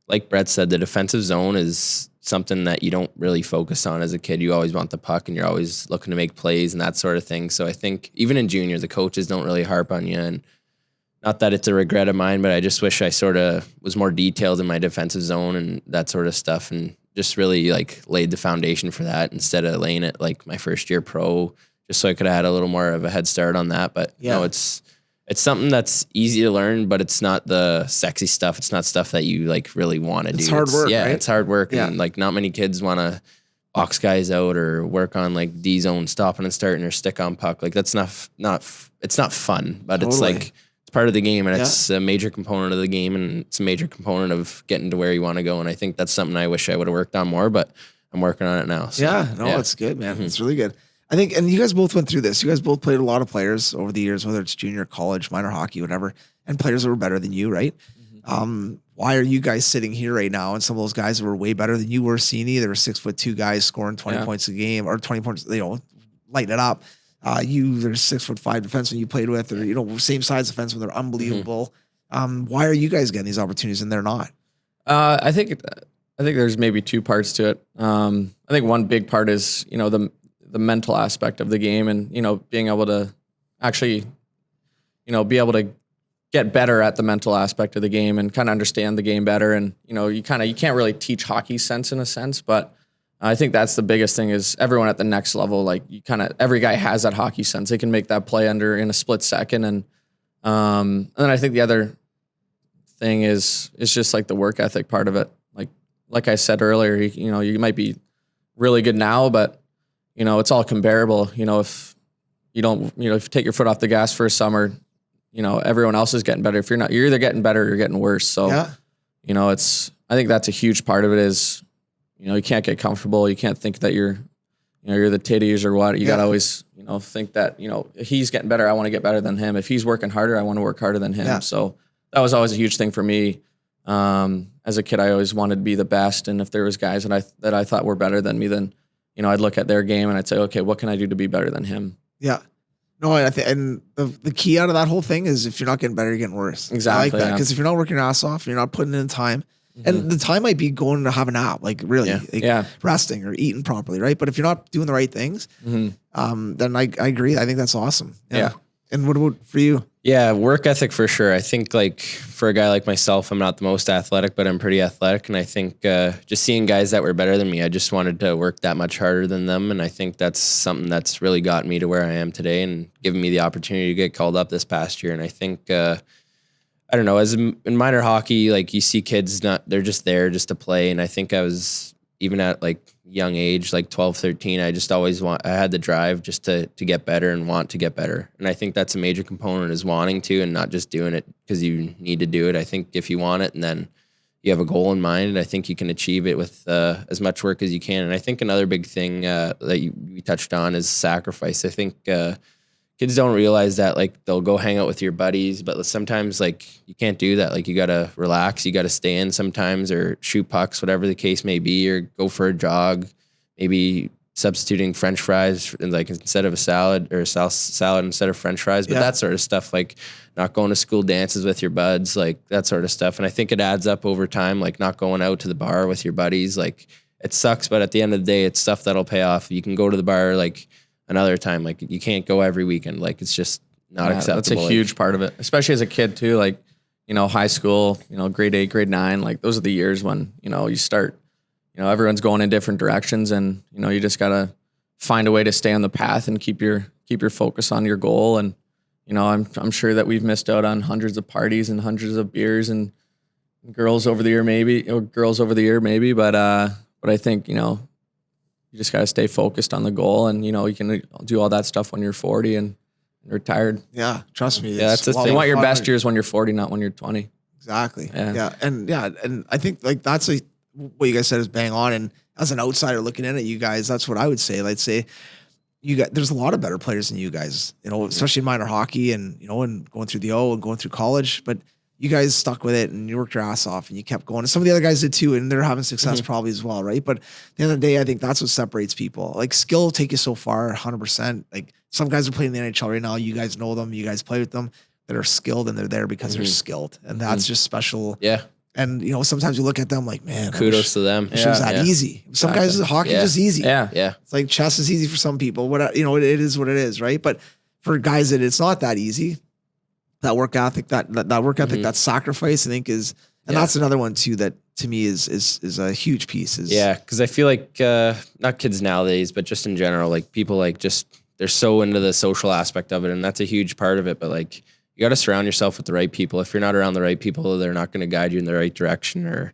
like Brett said, the defensive zone is something that you don't really focus on as a kid. You always want the puck and you're always looking to make plays and that sort of thing. So I think even in junior, the coaches don't really harp on you. And not that it's a regret of mine, but I just wish I sort of was more detailed in my defensive zone and that sort of stuff. And just really like laid the foundation for that instead of laying it like my first year pro, just so I could have had a little more of a head start on that. But it's something that's easy to learn, but it's not the sexy stuff. It's not stuff that you like really want to do. It's hard work. Yeah, right? It's hard work. Yeah. And like not many kids want to box guys out or work on like D zone stopping and starting or stick on puck. Like that's it's not fun, but it's like, part of the game, and it's a major component of the game, and it's a major component of getting to where you want to go. And I think that's something I wish I would have worked on more, but I'm working on it now. So, it's good, man. It's really good. I think, and you guys both went through this. You guys both played a lot of players over the years, whether it's junior, college, minor hockey, whatever, and players that were better than you, right? Why are you guys sitting here right now? And some of those guys that were way better than you were, Seney, there were 6'2" guys scoring 20 points a game or 20 points, lighting it up. There's 6'5" defensemen you played with, or same size defensemen. They're unbelievable. Why are you guys getting these opportunities and they're not? I think there's maybe two parts to it. I think one big part is the mental aspect of the game, and being able to actually be able to get better at the mental aspect of the game and kind of understand the game better. And you can't really teach hockey sense in a sense, but I think that's the biggest thing is everyone at the next level, like every guy has that hockey sense. They can make that play in a split second. And then I think the other thing is just like the work ethic part of it. Like I said earlier, you might be really good now, but it's all comparable. If you don't, if you take your foot off the gas for a summer, everyone else is getting better. If you're not, you're either getting better or you're getting worse. So, I think that's a huge part of it is, you can't get comfortable. You can't think that you're the titties or what. You got to always, think that, if he's getting better, I want to get better than him. If he's working harder, I want to work harder than him. Yeah. So that was always a huge thing for me. As a kid, I always wanted to be the best. And if there was guys that I thought were better than me, then, I'd look at their game and I'd say, okay, what can I do to be better than him? Yeah. No, I think, and the key out of that whole thing is if you're not getting better, you're getting worse. Exactly, I like that yeah. because if you're not working your ass off, you're not putting in time, and the time might be going to have a nap, like really, like resting or eating properly, right? But if you're not doing the right things, then I agree. I think that's awesome. Yeah. And what about for you? Yeah, work ethic for sure. I think like for a guy like myself, I'm not the most athletic, but I'm pretty athletic. And I think just seeing guys that were better than me, I just wanted to work that much harder than them. And I think that's something that's really gotten me to where I am today and given me the opportunity to get called up this past year. And I think, I don't know, as in minor hockey, like you see kids, they're just there just to play. And I think I was even at like young age, like 12, 13, I just always I had the drive just to get better and want to get better. And I think that's a major component is wanting to and not just doing it because you need to do it. I think if you want it and then you have a goal in mind, and I think you can achieve it with as much work as you can. And I think another big thing that we touched on is sacrifice. I think kids don't realize that like they'll go hang out with your buddies, but sometimes like you can't do that. Like you got to relax, you got to stay in sometimes or shoot pucks, whatever the case may be, or go for a jog, maybe substituting French fries like instead of a salad or salad instead of French fries, but that sort of stuff, like not going to school dances with your buds, like that sort of stuff. And I think it adds up over time, like not going out to the bar with your buddies. Like it sucks, but at the end of the day, it's stuff that'll pay off. You can go to the bar like another time, like you can't go every weekend. Like it's just not acceptable. That's a huge part of it, especially as a kid too. Like, high school, grade 8, grade 9, like those are the years when, you start, everyone's going in different directions and, you just gotta find a way to stay on the path and keep your focus on your goal. And, I'm sure that we've missed out on hundreds of parties and hundreds of beers and girls over the year, maybe, but I think, you just got to stay focused on the goal and, you can do all that stuff when you're 40 and retired. Yeah. Trust me. Yeah. That's the thing. You want your best years when you're 40, not when you're 20. Exactly. Yeah. And I think like that's what you guys said is bang on. And as an outsider looking in at you guys, that's what I would say. I'd say there's a lot of better players than you guys, especially in minor hockey and, and going through the O and going through college, but you guys stuck with it and you worked your ass off and you kept going. And some of the other guys did too, and they're having success probably as well, right? But at the end of the day, I think that's what separates people. Like skill will take you so far, 100%. Like some guys are playing in the NHL right now. You guys know them. You guys play with them. That are skilled and they're there because they're skilled, and that's just special. Yeah. And sometimes you look at them like, man, kudos to them. It was that easy. Some guys, hockey is just easy. Yeah. It's like chess is easy for some people. It is what it is, right? But for guys that it's not that easy. That work ethic, that sacrifice, I think is, and that's another one too that to me is a huge piece. Because I feel like not kids nowadays, but just in general, like people like just they're so into the social aspect of it, and that's a huge part of it. But like you got to surround yourself with the right people. If you're not around the right people, they're not going to guide you in the right direction. Or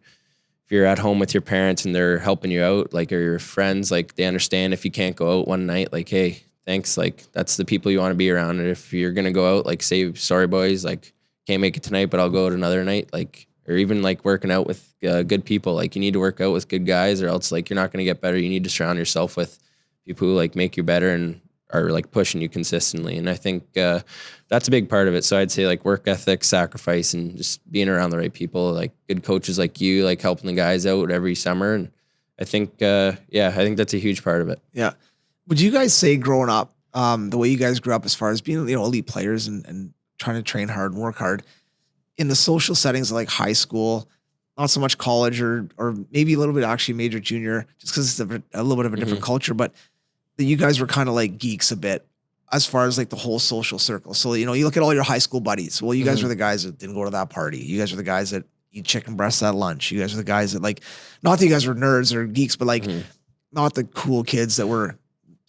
if you're at home with your parents and they're helping you out, like or your friends, like they understand if you can't go out one night, like hey. Thanks. Like that's the people you want to be around. And if you're going to go out, like say, sorry boys, like can't make it tonight, but I'll go out another night. Like, or even like working out with good people. Like you need to work out with good guys or else like you're not going to get better. You need to surround yourself with people who like make you better and are like pushing you consistently. And I think that's a big part of it. So I'd say like work ethic, sacrifice, and just being around the right people, like good coaches like you, like helping the guys out every summer. And I think, I think that's a huge part of it. Yeah. Would you guys say growing up, the way you guys grew up as far as being, elite players and trying to train hard and work hard in the social settings of like high school, not so much college or maybe a little bit actually major junior, just because it's a little bit of a different culture, but that you guys were kind of like geeks a bit as far as like the whole social circle. So, you look at all your high school buddies. Well, you guys were the guys that didn't go to that party. You guys were the guys that eat chicken breasts at lunch. You guys were the guys that like, not that you guys were nerds or geeks, but like not the cool kids that were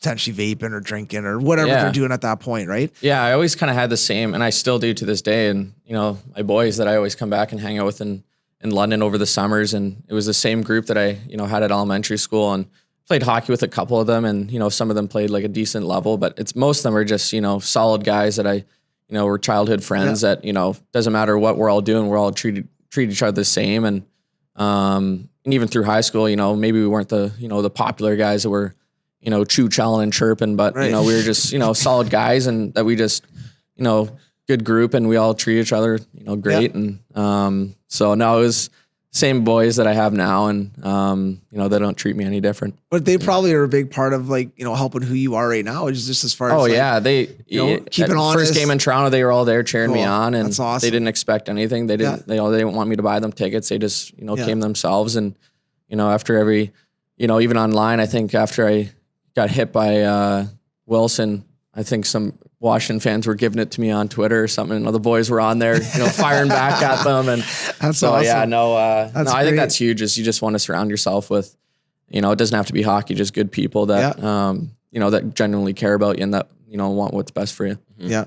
potentially vaping or drinking or whatever they're doing at that point, right? Yeah, I always kind of had the same, and I still do to this day. And, my boys that I always come back and hang out with in London over the summers, and it was the same group that I, had at elementary school and played hockey with a couple of them. And, some of them played like a decent level, but most of them are just, solid guys that I, were childhood friends that, doesn't matter what we're all doing, we're all treat each other the same. And even through high school, maybe we weren't the, the popular guys that were, chewing and chirping, but we were just, solid guys, and that we just, good group, and we all treat each other, great. And so no, it same boys that I have now, and they don't treat me any different. But they probably are a big part of helping who you are right now. Is just as far as they keep it honest. First game in Toronto, they were all there cheering me on, and that's awesome. They didn't expect anything. They didn't they didn't want me to buy them tickets. They just came themselves, and after every even online, I think after I got hit by Wilson, I think some Washington fans were giving it to me on Twitter or something. And the boys were on there, firing back at them. And that's so awesome. I think that's huge. Is you just want to surround yourself with, it doesn't have to be hockey, just good people that, that genuinely care about you and that, want what's best for you. Mm-hmm. Yeah.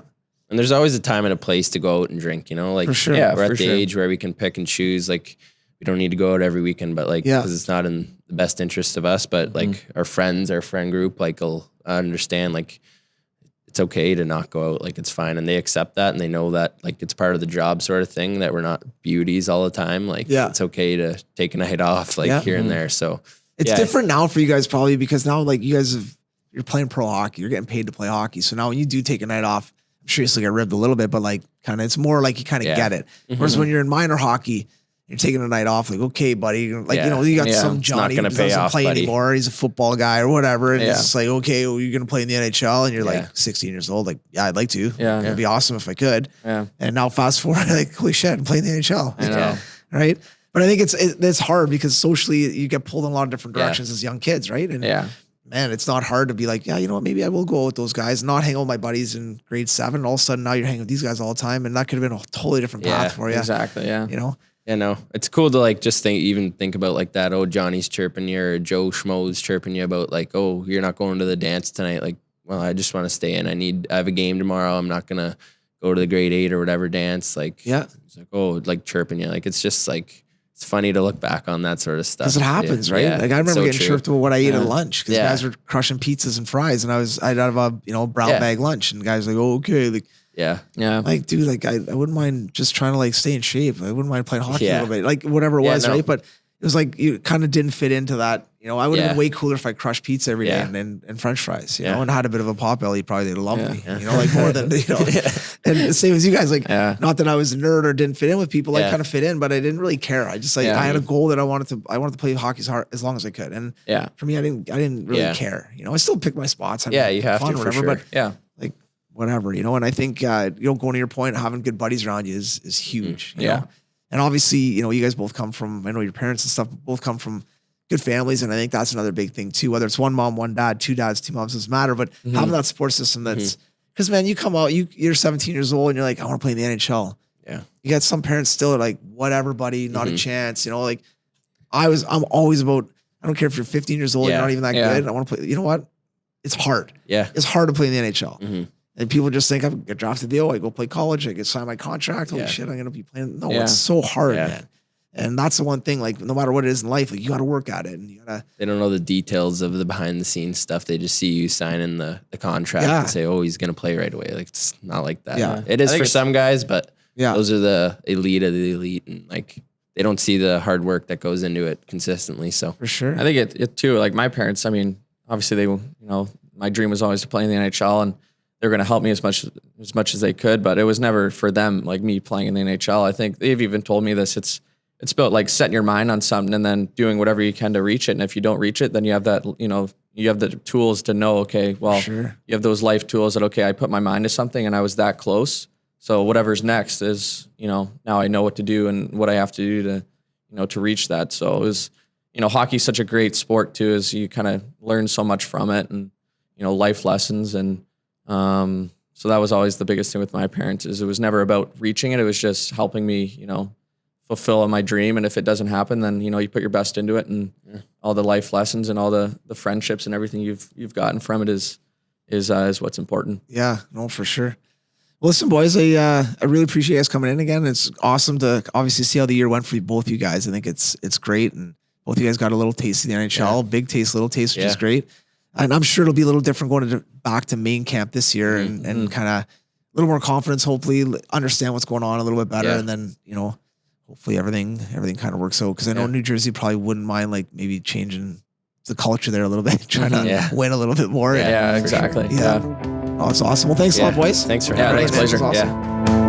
And there's always a time and a place to go out and drink, For sure. Yeah, we're at the age where we can pick and choose. Like, we don't need to go out every weekend, but because it's not in the best interest of us, but our friends, our friend group, will understand, it's okay to not go out. It's fine. And they accept that. And they know that it's part of the job sort of thing, that we're not beauties all the time. It's okay to take a night off, here and there. So it's different now for you guys probably because now you guys you're playing pro hockey, you're getting paid to play hockey. So now when you do take a night off, I'm sure you still get ribbed a little bit, but it's more you kind of get it. Whereas when you're in minor hockey, you're taking a night off, okay, buddy. You got some Johnny who doesn't play anymore. He's a football guy or whatever. And it's just okay, well, you're going to play in the NHL. And you're 16 years old. I'd like to. Yeah. It'd be awesome if I could. Yeah. And now fast forward, holy shit, I'm playing the NHL. I know. Right? But I think it's hard because socially you get pulled in a lot of different directions as young kids, right? And man, it's not hard to be maybe I will go out with those guys, not hang out with my buddies in grade 7. And all of a sudden now you're hanging with these guys all the time. And that could have been a totally different path for you. Exactly. Yeah. Yeah, no, it's cool to just think about that. Oh, Johnny's chirping you, or Joe Schmo's chirping you about oh, you're not going to the dance tonight. Well, I just want to stay in. I have a game tomorrow. I'm not gonna go to the grade 8 or whatever dance. It's chirping you. It's just it's funny to look back on that sort of stuff. Because it happens, right? Yeah, I remember getting chirped about what I ate at lunch because guys were crushing pizzas and fries, and I'd have a brown bag lunch, and guys oh, okay, yeah. Dude, I wouldn't mind just trying to stay in shape. I wouldn't mind playing hockey a little bit, whatever it was, right? But it was you kind of didn't fit into that. I would have been way cooler if I crushed pizza every day and French fries, and had a bit of a pot belly. Probably they'd love me, more than, and the same as you guys, not that I was a nerd or didn't fit in with people. I kind of fit in, but I didn't really care. I just I had a goal that I wanted to play hockey as long as I could. And for me, I didn't really care. I still pick my spots. You have fun to or whatever, for sure. but whatever, and I think, going to your point, having good buddies around you is huge. You know? And obviously, you guys both come from, I know your parents and stuff both come from good families. And I think that's another big thing too, whether it's one mom, one dad, 2 dads, 2 moms, doesn't matter, but having that support system that's, because man, you come out, you're 17 years old and you're I want to play in the NHL. Yeah. You got some parents still are whatever, buddy, not a chance. I'm always about, I don't care if you're 15 years old, you're not even that good. I want to play. You know what? It's hard. Yeah. It's hard to play in the NHL. And people just think I'm get drafted the I go play college, I get signed my contract. Holy shit, I'm gonna be playing. No, it's so hard, man. And that's the one thing, no matter what it is in life, you gotta work at it. And they don't know the details of the behind the scenes stuff. They just see you signing the contract and say, oh, he's gonna play right away. It's not like that. Yeah. It is for some guys, but those are the elite of the elite, and they don't see the hard work that goes into it consistently. So for sure. I think it too, my parents, obviously they, my dream was always to play in the NHL, and they're going to help me as much as they could, but it was never for them, me playing in the NHL. I think they've even told me this. It's about setting your mind on something and then doing whatever you can to reach it. And if you don't reach it, then you have that, you have the tools to know, okay, well, you have those life tools that, okay, I put my mind to something and I was that close. So whatever's next is, now I know what to do and what I have to do to reach that. So it was, hockey's such a great sport too, is you kind of learn so much from it, and, life lessons. And, so that was always the biggest thing with my parents, is it was never about reaching it. It was just helping me, fulfill my dream. And if it doesn't happen, then, you put your best into it, and all the life lessons and all the friendships and everything you've gotten from it is what's important. Yeah, no, for sure. Well, listen, boys, I really appreciate you guys coming in again. It's awesome to obviously see how the year went for both you guys. I think it's great. And both you guys got a little taste of the NHL, big taste, little taste, which is great. And I'm sure it'll be a little different going back to main camp this year and kind of a little more confidence, hopefully understand what's going on a little bit better. And then, hopefully everything kind of works out. Cause I know New Jersey probably wouldn't mind maybe changing the culture there a little bit, trying to win a little bit more. Yeah, exactly. Yeah. Oh, it's awesome. Well, thanks a lot, boys. Thanks for having us. Pleasure. Awesome. Yeah.